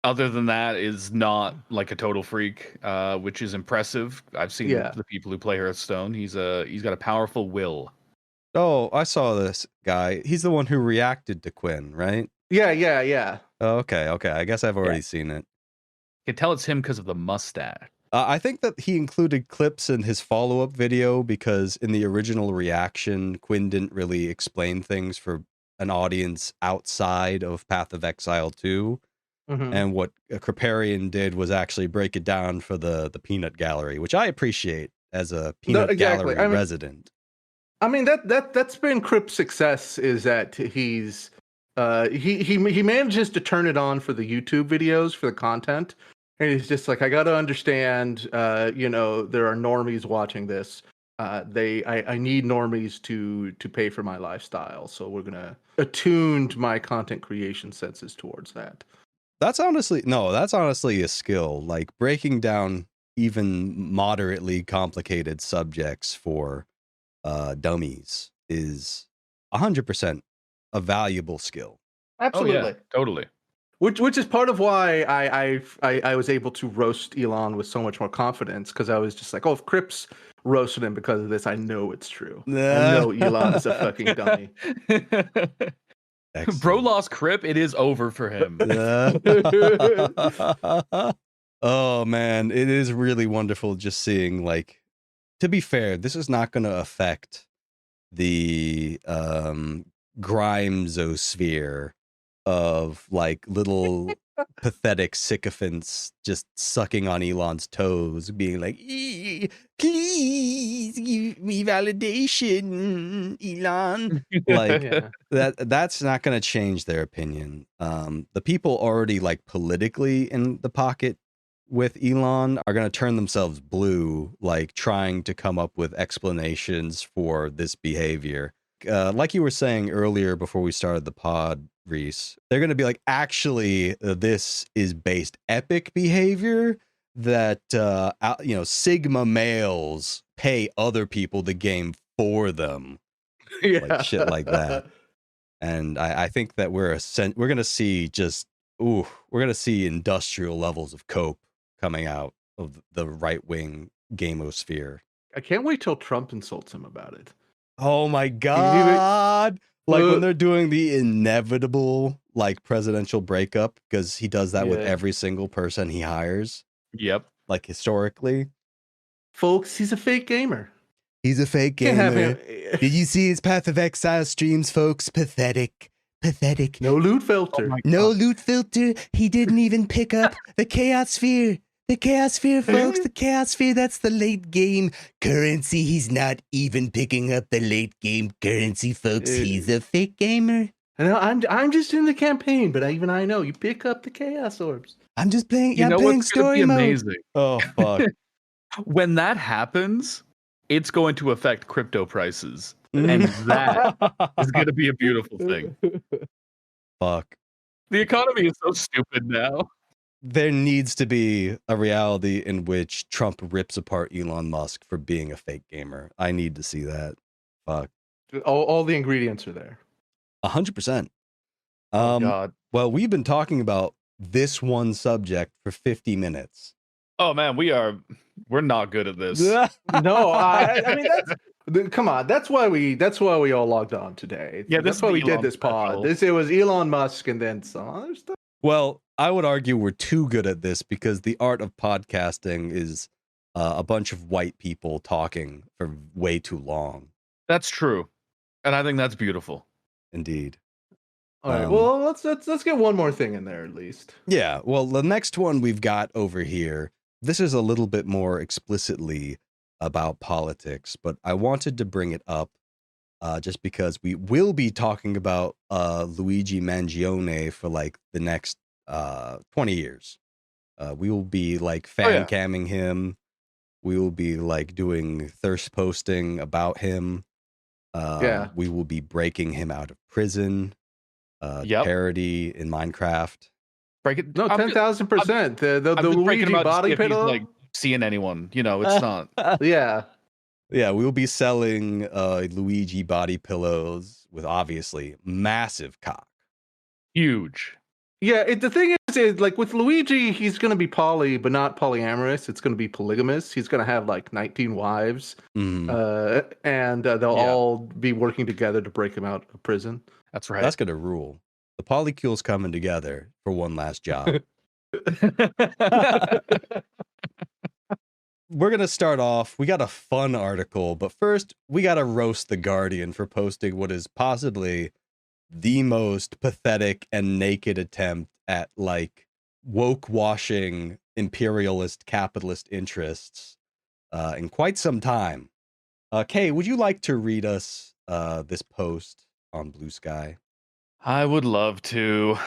other than that, is not like a total freak, which is impressive. I've seen the people who play Hearthstone. He's got a powerful will. Oh, I saw this guy. He's the one who reacted to Quinn, right? Yeah. Oh, okay. I guess I've already seen it. You can tell it's him because of the mustache. I think that he included clips in his follow-up video because in the original reaction, Quinn didn't really explain things for an audience outside of Path of Exile 2. Mhm. And what Kriparian did was actually break it down for the peanut gallery, which I appreciate as a peanut gallery resident. I mean that's been Crip's success, is that he's he manages to turn it on for the YouTube videos, for the content, and he's just like, I got to understand, there are normies watching this. I need normies to pay for my lifestyle, so we're gonna attune my content creation senses towards that. That's honestly a skill, like breaking down even moderately complicated subjects for dummies is 100% a valuable skill. Absolutely. Oh, yeah, totally. Which is part of why I was able to roast Elon with so much more confidence, because I was just like, oh, if Crip's roasted him because of this, I know it's true. I know Elon is a fucking dummy. Bro lost Crip. It is over for him. Oh man, it is really wonderful just seeing, like, to be fair, this is not going to affect the Grimesosphere of like little pathetic sycophants just sucking on Elon's toes, being like, please give me validation, Elon. Like that's not going to change their opinion. The people already like politically in the pocket with Elon are going to turn themselves blue, like trying to come up with explanations for this behavior. Like you were saying earlier before we started the pod, Reese, they're going to be like, actually, this is based epic behavior that, Sigma males pay other people to game for them. Like shit like that. And I think that we're going to see we're going to see industrial levels of cope coming out of the right-wing gamosphere. I can't wait till Trump insults him about it. Oh my God. Like when they're doing the inevitable like presidential breakup, because he does that with every single person he hires. Yep. Like historically. Folks, he's a fake gamer. He's a fake gamer. Did you see his Path of Exile streams, folks? Pathetic. Pathetic. No loot filter. No loot filter. He didn't even pick up the Chaos Sphere. The Chaos Sphere, folks. The Chaos Sphere, that's the late game currency. He's not even picking up the late game currency, folks. He's a fake gamer. I'm just in the campaign, but even I know you pick up the Chaos Orbs. I'm just playing. I'm playing story mode. Amazing. Oh fuck! When that happens, it's going to affect crypto prices, and that is going to be a beautiful thing. Fuck. The economy is so stupid now. There needs to be a reality in which Trump rips apart Elon Musk for being a fake gamer. I need to see that. Fuck. All the ingredients are there. 100%. Oh God. Well, we've been talking about this one subject for 50 minutes. Oh man, we're not good at this. No, I mean come on. That's why we all logged on today. Yeah, that's why we did this pod. It was Elon Musk and then some other stuff. Well, I would argue we're too good at this because the art of podcasting is a bunch of white people talking for way too long. That's true, and I think that's beautiful. Indeed. All right. Well, let's get one more thing in there at least. Yeah. Well, the next one we've got over here. This is a little bit more explicitly about politics, but I wanted to bring it up just because we will be talking about Luigi Mangione for like the next 20 years. We will be like Oh, fan yeah. camming him. We will be like doing thirst posting about him. Yeah. We will be breaking him out of prison. Yep. Parody in Minecraft. Break it. No, I'm just- 10,000%. The I'm just breaking Luigi him out to body see if he's, pillow. like seeing anyone. You know, it's not. Yeah. Yeah, we'll be selling Luigi body pillows with obviously massive cock. Huge. Yeah, the thing is, like with Luigi, he's going to be poly, but not polyamorous. It's going to be polygamous. He's going to have like 19 wives, Mhm. and they'll Yeah. all be working together to break him out of prison. That's right. That's gonna rule. The polycules coming together for one last job. We're gonna start off. We got a fun article, but first we gotta roast the Guardian for posting what is possibly the most pathetic and naked attempt at like woke washing imperialist capitalist interests in quite some time. Kay, would you like to read us this post on Blue Sky? I would love to.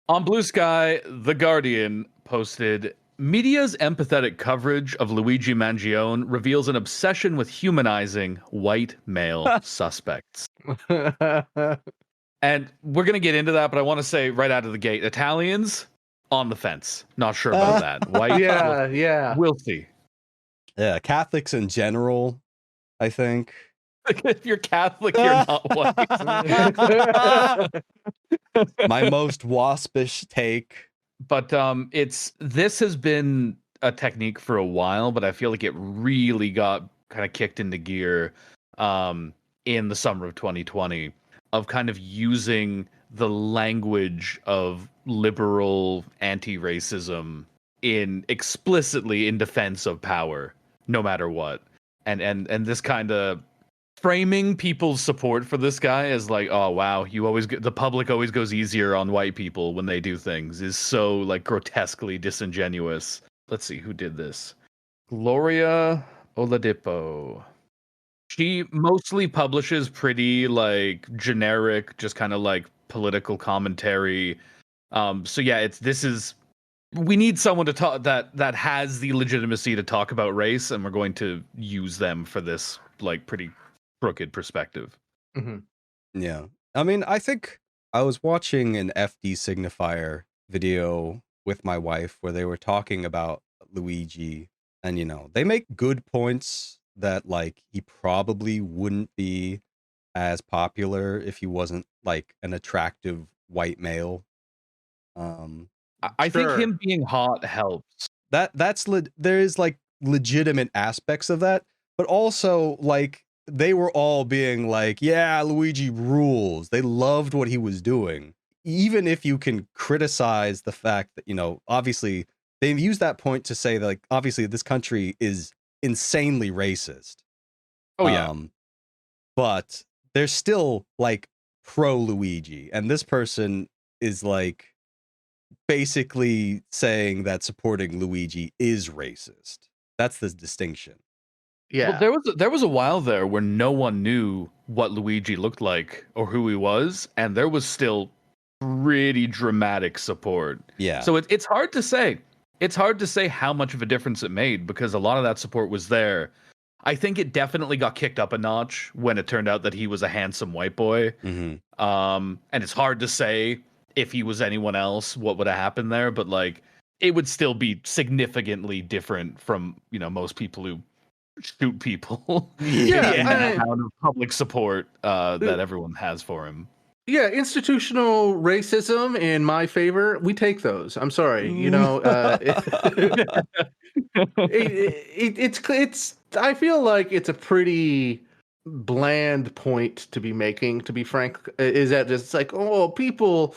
On Blue Sky, The Guardian posted media's empathetic coverage of Luigi Mangione reveals an obsession with humanizing white male suspects. And we're going to get into that, but I want to say right out of the gate, Italians on the fence. Not sure about that. White, yeah. we'll see. Yeah, Catholics in general, I think. If you're Catholic, you're not white. My most waspish take. But this has been a technique for a while, but I feel like it really got kind of kicked into gear in the summer of 2020 of kind of using the language of liberal anti-racism explicitly in defense of power, no matter what. And this kind of framing people's support for this guy as like, oh wow, the public always goes easier on white people when they do things is so like grotesquely disingenuous. Let's see who did this. Gloria Oladipo. She mostly publishes pretty like generic, just kind of like political commentary. So yeah, we need someone to talk that has the legitimacy to talk about race, and we're going to use them for this like pretty crooked perspective. Mhm. Yeah. I mean, I think I was watching an FD signifier video with my wife where they were talking about Luigi, and they make good points that like he probably wouldn't be as popular if he wasn't like an attractive white male. I think Sure. him being hot helps. There is like legitimate aspects of that, but also like they were all being like, yeah, Luigi rules. They loved what he was doing. Even if you can criticize the fact that, obviously they've used that point to say that like obviously this country is insanely racist. Oh yeah. But they're still like pro Luigi, and this person is like basically saying that supporting Luigi is racist. That's the distinction. Yeah. Well, there was a while there where no one knew what Luigi looked like or who he was, and there was still pretty dramatic support. Yeah. So it's hard to say. It's hard to say how much of a difference it made because a lot of that support was there. I think it definitely got kicked up a notch when it turned out that he was a handsome white boy. Mhm. And it's hard to say if he was anyone else, what would have happened there, but like it would still be significantly different from, most people who shoot people. Yeah, in the amount of public support that everyone has for him. Yeah, institutional racism in my favor. We take those. I'm sorry, it's. I feel like it's a pretty bland point to be making. To be frank, is that just like people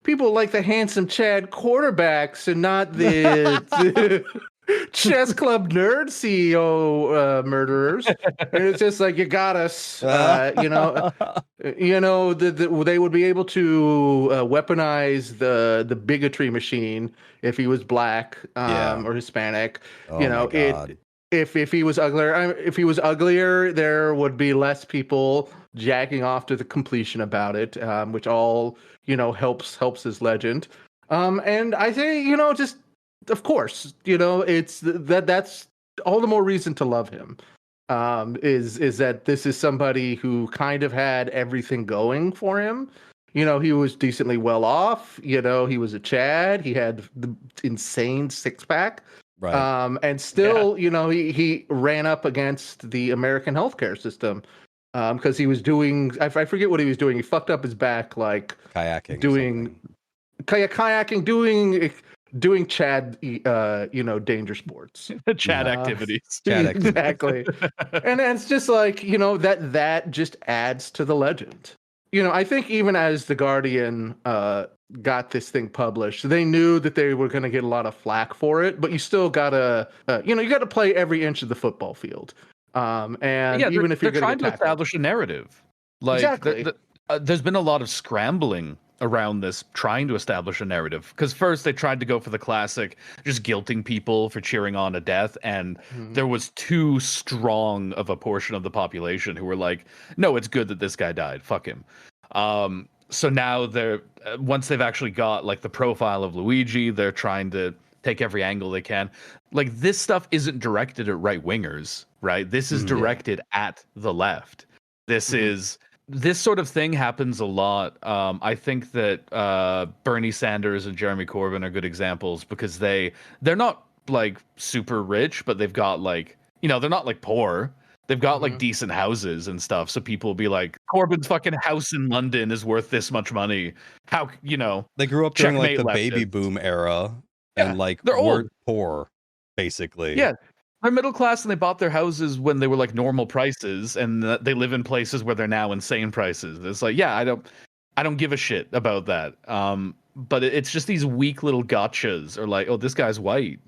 like the handsome Chad quarterbacks and not the chess club nerd CEO murderers. And it's just like you got us. They would be able to weaponize the bigotry machine if he was black or Hispanic. Oh my God. If he was uglier, there would be less people jacking off to the completion about it, which all helps his legend. And I say, just of course, it's that's all the more reason to love him. Is that this is somebody who kind of had everything going for him. He was decently well off. He was a Chad. He had the insane six pack. Right. And still, he ran up against the American healthcare system because he was doing, I forget what he was doing. He fucked up his back, like Kayaking. doing kayaking, doing Chad, danger sports. Chad activities. Chad activities. Exactly. And it's just like, that just adds to the legend. I think even as The Guardian got this thing published, they knew that they were going to get a lot of flack for it, but you still gotta, you got to play every inch of the football field. And even if you're trying to establish a narrative, like exactly. There's been a lot of scrambling around this, trying to establish a narrative. Because first they tried to go for the classic, just guilting people for cheering on a death, and there was too strong of a portion of the population who were like, no, it's good that this guy died, fuck him. So now they're once they've actually got like the profile of Luigi, they're trying to take every angle they can. Like, this stuff isn't directed at right wingers, right? This is directed at the left. This is this sort of thing happens a lot. I think that Bernie Sanders and Jeremy Corbyn are good examples because they're not like super rich, but they've got like, they're not like poor. They've got like decent houses and stuff. So people will be like, Corbyn's fucking house in London is worth this much money. How, they grew up during like the checkmate baby leftists. boom era and like they're old. weren't poor, basically. Yeah. They're middle class and they bought their houses when they were like normal prices, and they live in places where they're now insane prices. It's like, yeah, I don't give a shit about that. But it's just these weak little gotchas, or like, oh, this guy's white,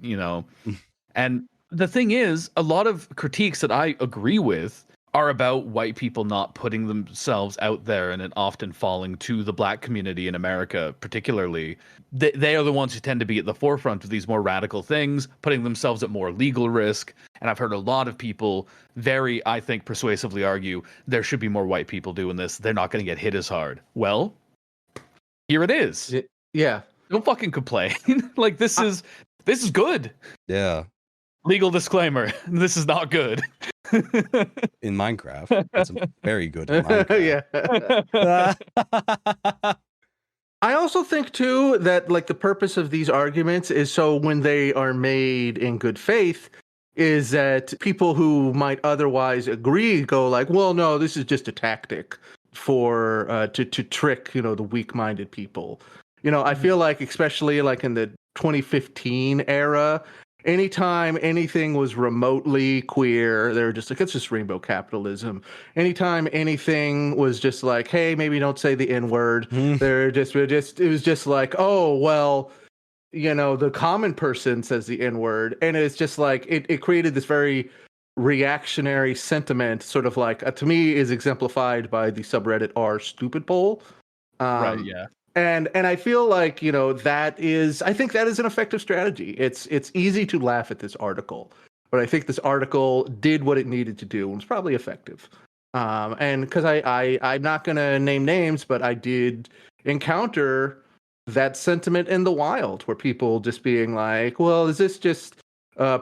And the thing is, a lot of critiques that I agree with are about white people not putting themselves out there, and it often falling to the black community in America, particularly. They are the ones who tend to be at the forefront of these more radical things, putting themselves at more legal risk. And I've heard a lot of people very, I think, persuasively argue there should be more white people doing this. They're not going to get hit as hard. Well, here it is. Yeah. Don't fucking complain. Like, this is good. Yeah. Legal disclaimer: this is not good. In Minecraft, it's very good in Minecraft. Yeah. I also think too that like the purpose of these arguments is so when they are made in good faith, is that people who might otherwise agree go like, well, no, this is just a tactic for to trick the weak-minded people. I feel like especially like in the 2015 era, anytime anything was remotely queer, they were just like, it's just rainbow capitalism. Anytime anything was just like, hey, maybe don't say the N-word, it was just like, oh, well, the common person says the N-word. And it's just like, it created this very reactionary sentiment, sort of like, to me, is exemplified by the subreddit r stupid poll. Right, yeah. And I feel like, I think that is an effective strategy. It's easy to laugh at this article, but I think this article did what it needed to do and was probably effective. And because I'm not going to name names, but I did encounter that sentiment in the wild, where people just being like, well, is this just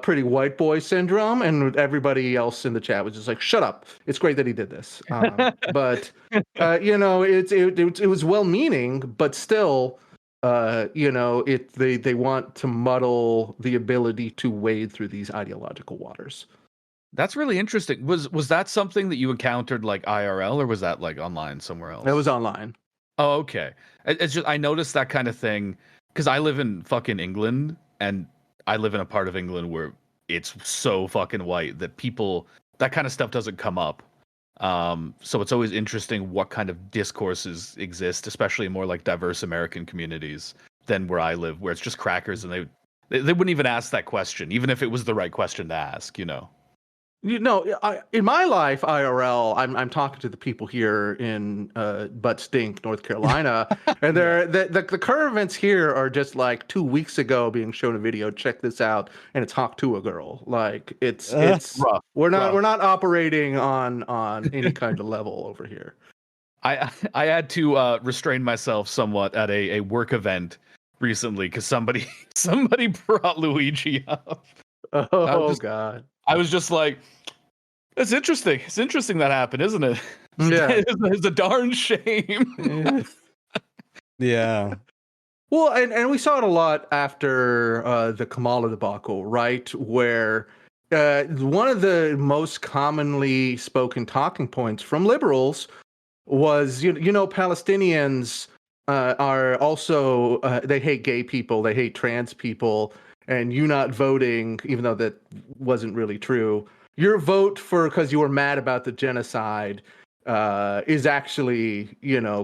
pretty white boy syndrome? And everybody else in the chat was just like, shut up. It's great that he did this. But, it was well-meaning, but still, they want to muddle the ability to wade through these ideological waters. That's really interesting. Was that something that you encountered like IRL, or was that like online somewhere else? It was online. Oh, okay. It's just, I noticed that kind of thing because I live in fucking England, and I live in a part of England where it's so fucking white that that kind of stuff doesn't come up. So it's always interesting what kind of discourses exist, especially in more like diverse American communities than where I live, where it's just crackers, and they wouldn't even ask that question, even if it was the right question to ask, in my life, IRL, I'm talking to the people here in Butt Stink, North Carolina, and the current events here are just like 2 weeks ago being shown a video. Check this out, and it's Hawk to a girl. Like it's rough. We're not operating on any kind of level over here. I had to restrain myself somewhat at a work event recently because somebody brought Luigi up. Oh God. I was just like, it's interesting. It's interesting that happened, isn't it? Yeah. It's a darn shame. Yeah. Well, and we saw it a lot after the Kamala debacle, right? Where one of the most commonly spoken talking points from liberals was, Palestinians are also, they hate gay people, they hate trans people, and you not voting, even though that wasn't really true, your vote because you were mad about the genocide is actually,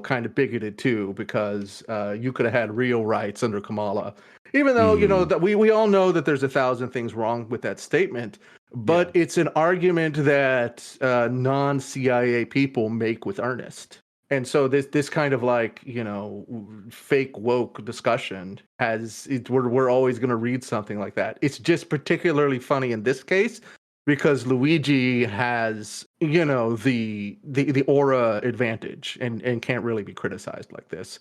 kind of bigoted too, because you could have had real rights under Kamala. Even though, that we all know that there's 1,000 things wrong with that statement, but it's an argument that non-CIA people make with earnest. And so this kind of fake woke discussion we're always going to read something like that. It's just particularly funny in this case because Luigi has, the aura advantage and can't really be criticized like this.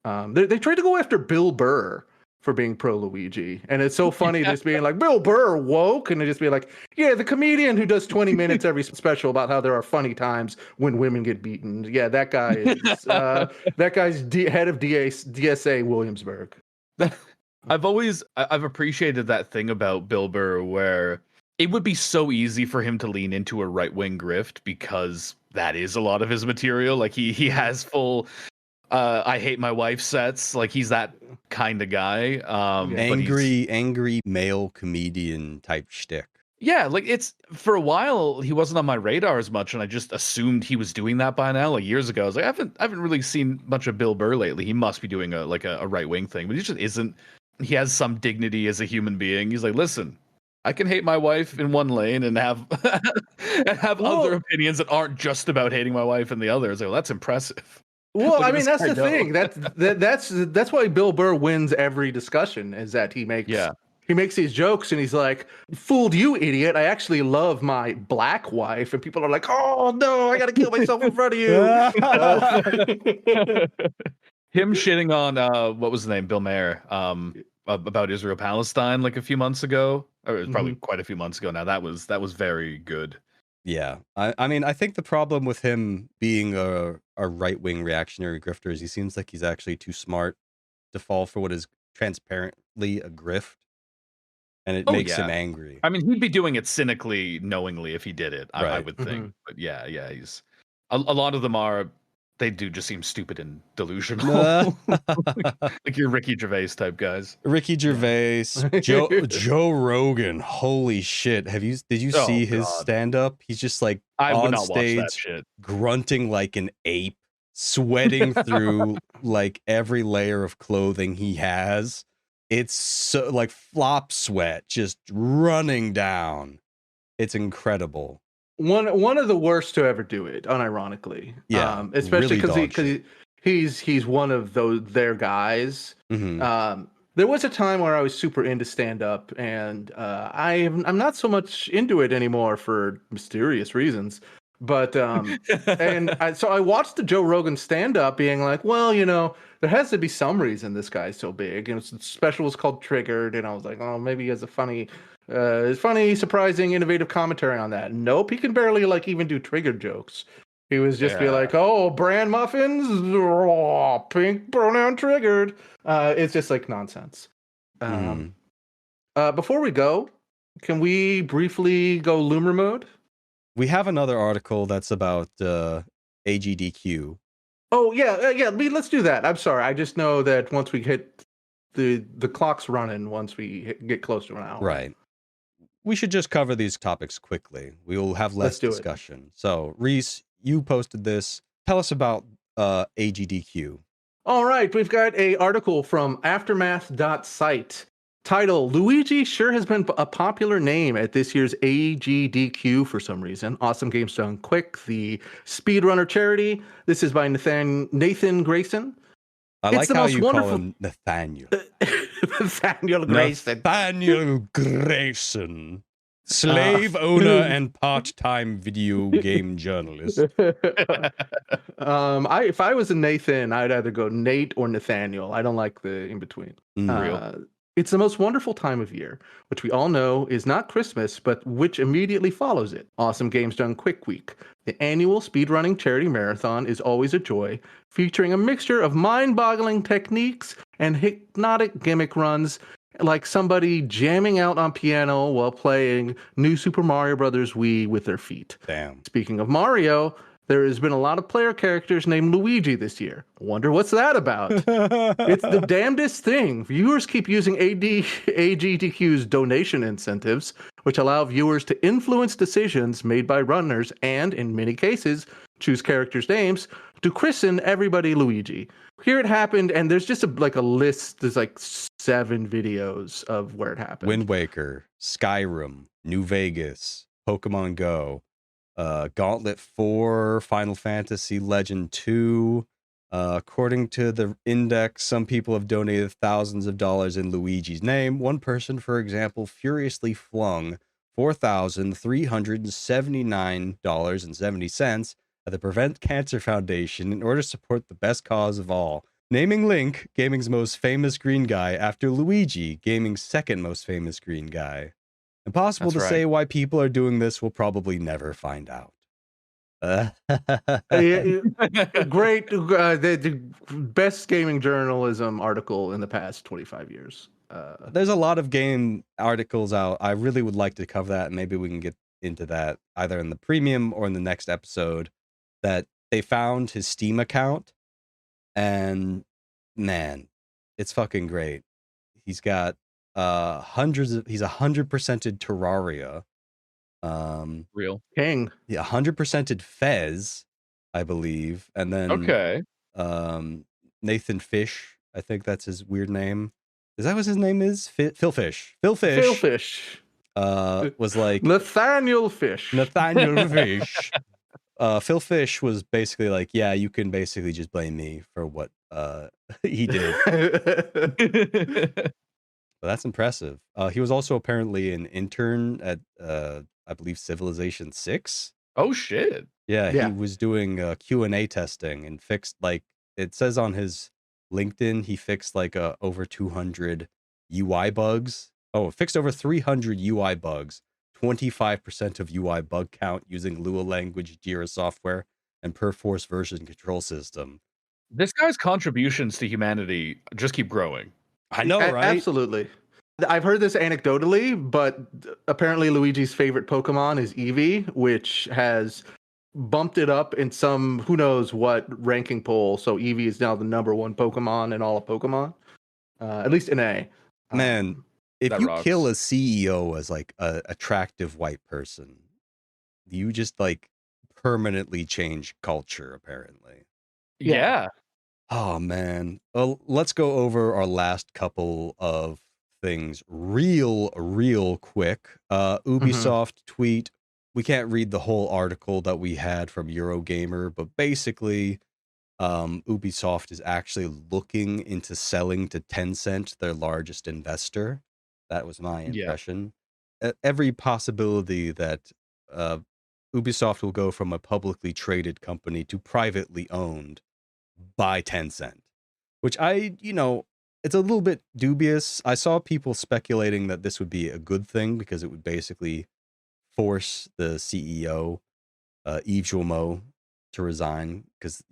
They tried to go after Bill Burr for being pro Luigi, and it's so funny just being like, Bill Burr woke, and they just be like, yeah, the comedian who does 20 minutes every special about how there are funny times when women get beaten. Yeah, that guy is that guy's head of DSA Williamsburg. I've appreciated that thing about Bill Burr where it would be so easy for him to lean into a right-wing grift because that is a lot of his material. Like he has full I hate my wife sets. Like he's that kind of guy. Angry male comedian type shtick. Yeah, like it's for a while he wasn't on my radar as much, and I just assumed he was doing that by now. Like years ago, I was like, I haven't really seen much of Bill Burr lately. He must be doing a right wing thing, but he just isn't. He has some dignity as a human being. He's like, listen, I can hate my wife in one lane and have other opinions that aren't just about hating my wife in the other. Like, well, that's impressive. Well, I mean, that's the thing. That's why Bill Burr wins every discussion. Is that he makes these jokes and he's like, "Fooled you, idiot! I actually love my black wife," and people are like, "Oh no, I got to kill myself in front of you." Him shitting on what was the name, Bill Maher, about Israel Palestine like a few months ago, or it was probably quite a few months ago now. That was very good. Yeah, I mean, I think the problem with him being a right-wing reactionary grifter is he seems like he's actually too smart to fall for what is transparently a grift, and it makes him angry. I mean, he'd be doing it cynically, knowingly if he did it. I would think. But yeah, he's a lot of them are. They do just seem stupid and delusional, like your Ricky Gervais type guys. Ricky Gervais, Joe Rogan. Holy shit! Did you see his stand up? He's just like on stage, grunting like an ape, sweating through like every layer of clothing he has. It's so like flop sweat just running down. It's incredible. One of the worst to ever do it, unironically. Yeah, especially really because he's one of their guys. There was a time where I was super into stand up, and I'm not so much into it anymore for mysterious reasons. But so I watched the Joe Rogan stand up, being like, well, there has to be some reason this guy's so big. And the special was called Triggered, and I was like, oh, maybe he has a funny, surprising, innovative commentary on that. Nope, he can barely even do triggered jokes. He was just be like, oh, bran muffins, pink pronoun triggered. It's just like nonsense. Before we go, can we briefly go Loomer mode? We have another article that's about AGDQ. Oh yeah. Let's do that. I'm sorry. I just know that once we hit the clock's running, once we get close to an hour. Right. We should just cover these topics quickly. We will have less discussion. So, Reese, you posted this. Tell us about AGDQ. All right. We've got an article from aftermath.site. Title: Luigi sure has been a popular name at this year's AGDQ for some reason. Awesome Games Done Quick, the speedrunner charity. This is by Nathan Grayson. I like how you call him Nathaniel. Nathaniel Grayson. Nathaniel Grayson. Slave owner and part-time video game journalist. If I was a Nathan, I'd either go Nate or Nathaniel. I don't like the in between. Real. It's the most wonderful time of year, which we all know is not Christmas, but which immediately follows it. Awesome Games Done Quick Week. The annual speedrunning charity marathon is always a joy, featuring a mixture of mind-boggling techniques and hypnotic gimmick runs, like somebody jamming out on piano while playing New Super Mario Bros. Wii with their feet. Damn. Speaking of Mario, there has been a lot of player characters named Luigi this year. Wonder what's that about? It's the damnedest thing. Viewers keep using AGDQ's donation incentives, which allow viewers to influence decisions made by runners and, in many cases, choose characters' names to christen everybody Luigi. Here it happened, and there's just a list. There's 7 videos of where it happened. Wind Waker, Skyrim, New Vegas, Pokemon Go, Gauntlet 4, Final Fantasy Legend 2. According to the index, some people have donated thousands of dollars in Luigi's name. One person, for example, furiously flung $4,379.70 at the Prevent Cancer Foundation in order to support the best cause of all, naming Link, gaming's most famous green guy, after Luigi, gaming's second most famous green guy. Impossible to say why people are doing this. We'll probably never find out. Great, the best gaming journalism article in the past 25 years. There's a lot of game articles out. I really would like to cover that, and maybe we can get into that either in the premium or in the next episode. That they found his Steam account, and man, it's fucking great. He's got he's 100%ed Terraria. Real. King. Yeah, 100%ed Fez, I believe. And then Nathan Fish, I think that's his weird name. Is that what his name is? Phil Fish. Phil Fish. Phil Fish. Was like Nathaniel Fish. Nathaniel Fish. Phil Fish was basically like, yeah, you can basically just blame me for what he did. But that's impressive. He was also apparently an intern at I believe Civilization 6. Oh shit. Yeah, he was doing Q&A testing and fixed, like, it says on his LinkedIn, he fixed like over 200 UI bugs. Oh, fixed over 300 UI bugs. 25% of UI bug count using Lua language, Jira software, and Perforce version control system. This guy's contributions to humanity just keep growing. I know, right? Absolutely. I've heard this anecdotally, but apparently Luigi's favorite Pokemon is Eevee, which has bumped it up in some who knows what ranking poll. So Eevee is now the #1 Pokemon in all of Pokemon, at least in A. Man, if that you rocks. kill a CEO as like a attractive white person, you just like permanently change culture, apparently. Yeah. Oh man. Well, let's go over our last couple of things real quick. Ubisoft tweet. We can't read the whole article that we had from Eurogamer, but basically Ubisoft is actually looking into selling to Tencent, their largest investor. That was my impression. Every possibility that Ubisoft will go from a publicly traded company to privately owned by Tencent, which it's a little bit dubious. I saw people speculating that this would be a good thing because it would basically force the CEO, Yves Guillemot, to resign because,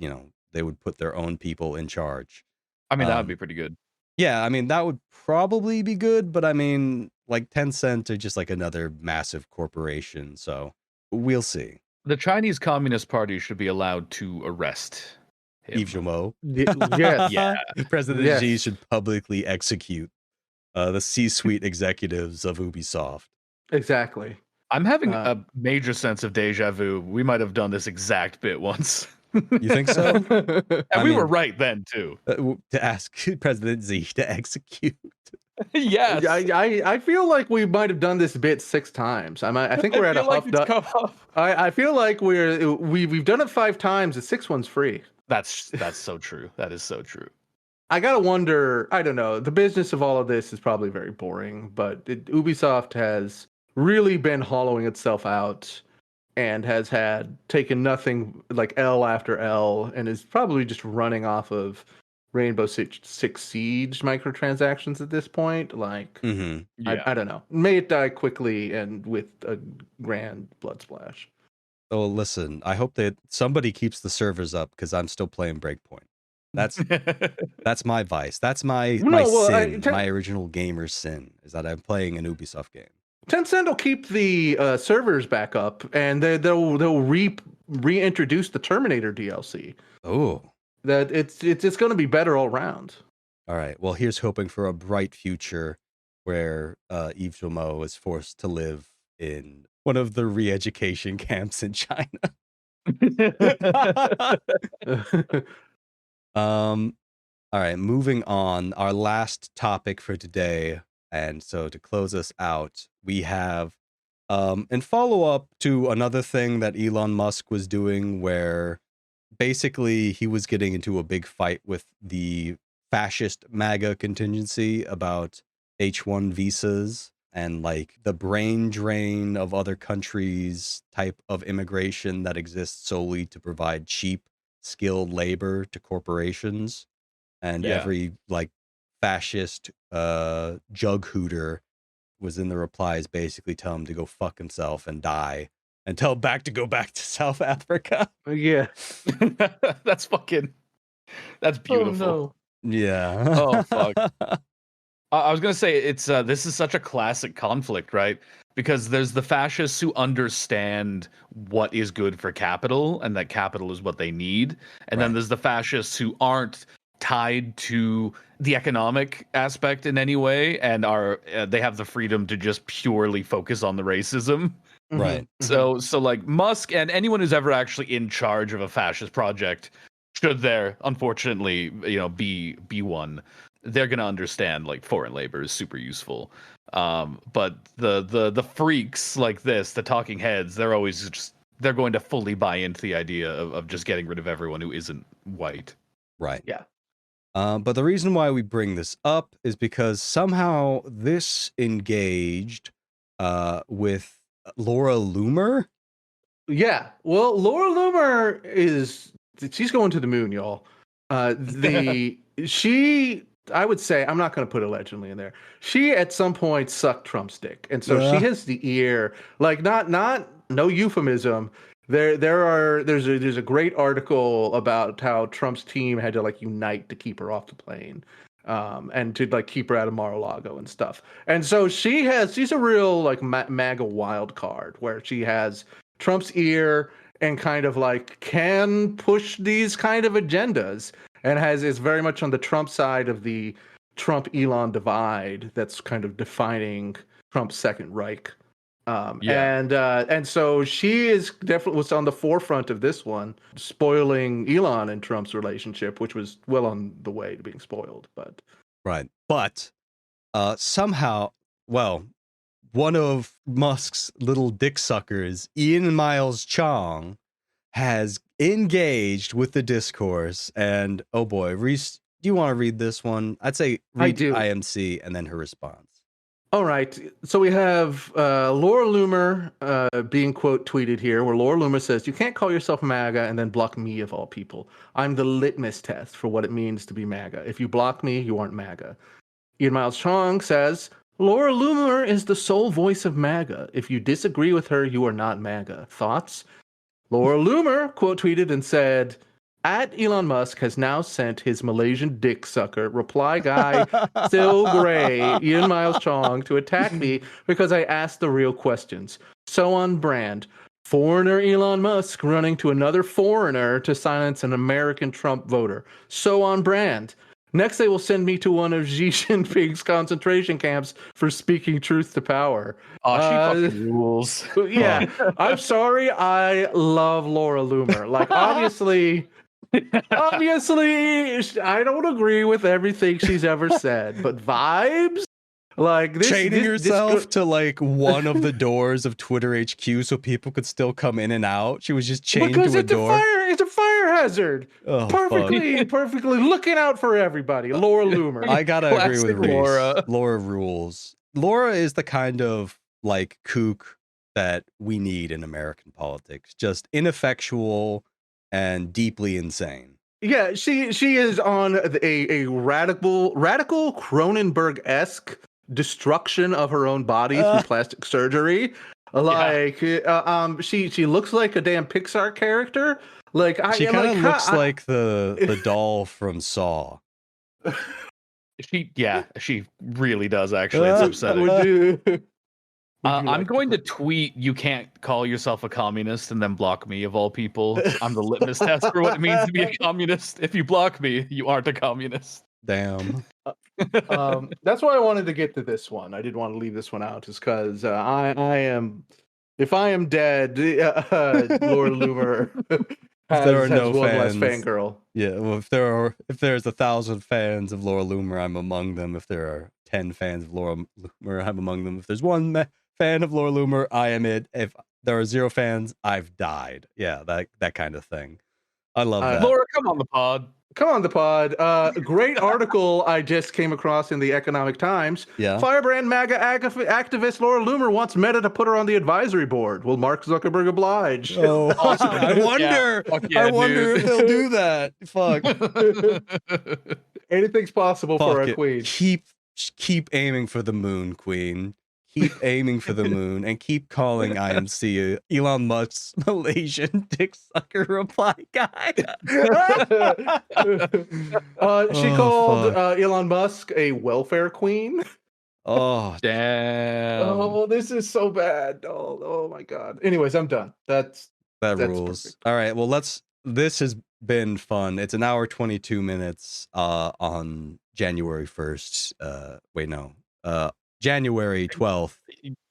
they would put their own people in charge. I mean, that would be pretty good. Yeah, I mean, that would probably be good, but I mean, like Tencent are just like another massive corporation, so we'll see. The Chinese Communist Party should be allowed to arrest him. Yves Guillemot. Yes. Yeah. President Xi should publicly execute the C-suite executives of Ubisoft. Exactly. I'm having a major sense of deja vu. We might have done this exact bit once. You think so? And we were right then, too. To ask President Xi to execute. Yes. I feel like we might have done this bit 6 times. I think we're at a like it's come up. I feel like we've done it 5 times. The 6th one's free. That's so true. That is so true. I gotta wonder. I don't know. The business of all of this is probably very boring, but Ubisoft has really been hollowing itself out and has taken nothing like L after L and is probably just running off of Rainbow Six Siege microtransactions at this point. Like, Mm-hmm. Yeah. I don't know. May it die quickly and with a grand blood splash. Oh, listen, I hope that somebody keeps the servers up because I'm still playing Breakpoint. That's my vice. That's my sin, my original gamer sin, is that I'm playing an Ubisoft game. Tencent will keep the servers back up, and they'll reintroduce the Terminator DLC. Oh, That it's going to be better all around. all right. Well, here's hoping for a bright future where Yves Jomo is forced to live in one of the re-education camps in China. All right, moving on. Our last topic for today, and so to close us out, we have in follow up to another thing that Elon Musk was doing, where basically he was getting into a big fight with the fascist MAGA contingency about H1 visas and like the brain drain of other countries type of immigration that exists solely to provide cheap, skilled labor to corporations. And Yeah. every like fascist jug hooter was in the replies basically tell him to go fuck himself and die and tell back to go back to South Africa. Yeah. That's beautiful. Yeah. Oh, fuck. I was gonna say it's this is such a classic conflict, right? Because there's the fascists who understand what is good for capital and that capital is what they need, and then Right. there's the fascists who aren't tied to the economic aspect in any way and are they have the freedom to just purely focus on the racism. Right. So like Musk and anyone who's ever actually in charge of a fascist project, should there unfortunately be one, they're gonna understand like foreign labor is super useful. But the freaks like this, the talking heads, they're going to fully buy into the idea of just getting rid of everyone who isn't white. Right. Yeah. But the reason why we bring this up is because somehow this engaged with Laura Loomer. Yeah. Well, Laura Loomer she's going to the moon, y'all. I would say, I'm not going to put allegedly in there. She at some point sucked Trump's dick, and so she has the ear, like no euphemism. There's a great article about how Trump's team had to like unite to keep her off the plane, and to like keep her out of Mar-a-Lago and stuff. And so she's a real like MAGA wild card where she has Trump's ear and kind of like can push these kind of agendas and is very much on the Trump side of the Trump-Elon divide that's kind of defining Trump's Second Reich. And so she is definitely was on the forefront of this one, spoiling Elon and Trump's relationship, which was well on the way to being spoiled. But somehow, well, one of Musk's little dick suckers, Ian Miles Chong, has engaged with the discourse, and oh boy, Reese, do you want to read this one? I'd say read IMC and then her response. All right, so we have Laura Loomer being quote tweeted here, where Laura Loomer says, "You can't call yourself MAGA and then block me of all people. I'm the litmus test for what it means to be MAGA. If you block me, you aren't MAGA." Ian Miles Chong says, "Laura Loomer is the sole voice of MAGA. If you disagree with her, you are not MAGA. Thoughts?" Laura Loomer quote tweeted and said, "At Elon Musk has now sent his Malaysian dick sucker reply guy still gray Ian Miles Chong to attack me because I asked the real questions. So on brand. Foreigner Elon Musk running to another foreigner to silence an American Trump voter. So on brand. Next, they will send me to one of Xi Jinping's concentration camps for speaking truth to power." Oh, she fucking rules. Yeah, I'm sorry. I love Laura Loomer. Like, obviously, I don't agree with everything she's ever said, but vibes? Like this, chaining yourself to like one of the doors of Twitter HQ so people could still come in and out. She was just chained to a door. It's a fire hazard. Oh, perfectly looking out for everybody. Laura Loomer. I gotta agree with Reese. Laura. Laura rules. Laura is the kind of like kook that we need in American politics. Just ineffectual and deeply insane. Yeah, she is on a radical Cronenberg-esque destruction of her own body through plastic surgery. Like she looks like a damn Pixar character. Like she kind of looks like the doll from Saw. She really does actually. It's upsetting. I'm going to tweet, "You can't call yourself a communist," and then block me, of all people. I'm the litmus test for what it means to be a communist. If you block me, you aren't a communist. Damn. That's why I wanted to get to this one. I didn't want to leave this one out, just because I am. If I am dead, Laura Loomer there are no one fans. less fangirl. Yeah, well, if there's 1,000 fans of Laura Loomer, I'm among them. If there are 10 fans of Laura Loomer, I'm among them. If there's one fan of Laura Loomer, I am it. If there are 0 fans, I've died. Yeah, that kind of thing. I love that. Laura, come on the pod. Come on the pod. Great article I just came across in the Economic Times. Yeah. Firebrand MAGA activist Laura Loomer wants Meta to put her on the advisory board. Will Mark Zuckerberg oblige? Oh, I wonder. I wonder if he'll do that. Fuck. Anything's possible for a it. queen. Keep aiming for the moon, queen. Keep aiming for the moon and keep calling IMC Elon Musk's Malaysian dick sucker reply guy. She called Elon Musk a welfare queen. Oh, damn. Oh, this is so bad. Oh my God. Anyways, I'm done. That rules. Perfect. All right. Well, this has been fun. It's an hour 22 minutes on January 1st. January 12th,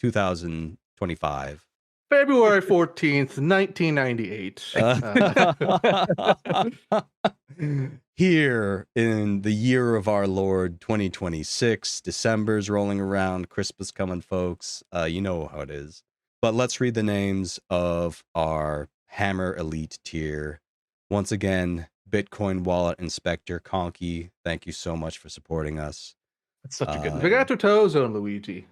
2025. February 14th, 1998. Here in the year of our Lord 2026, December's rolling around, Christmas coming, folks. You know how it is. But let's read the names of our Hammer Elite tier. Once again, Bitcoin Wallet Inspector Conky, thank you so much for supporting us. That's such a good name. Vigato Tozo and Luigi.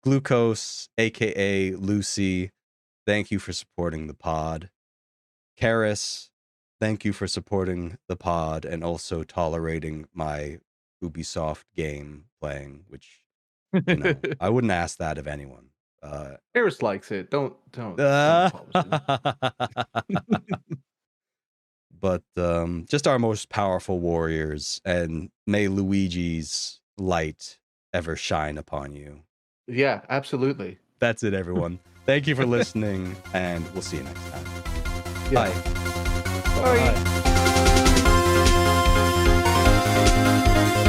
Glucose, aka Lucy, thank you for supporting the pod. Karis, thank you for supporting the pod and also tolerating my Ubisoft game playing, which I wouldn't ask that of anyone. Karis likes it. Don't apologize. But just our most powerful warriors, and may Luigi's light ever shine upon you. Yeah, absolutely. That's it, everyone. Thank you for listening, and we'll see you next time. Yeah. Bye. Bye.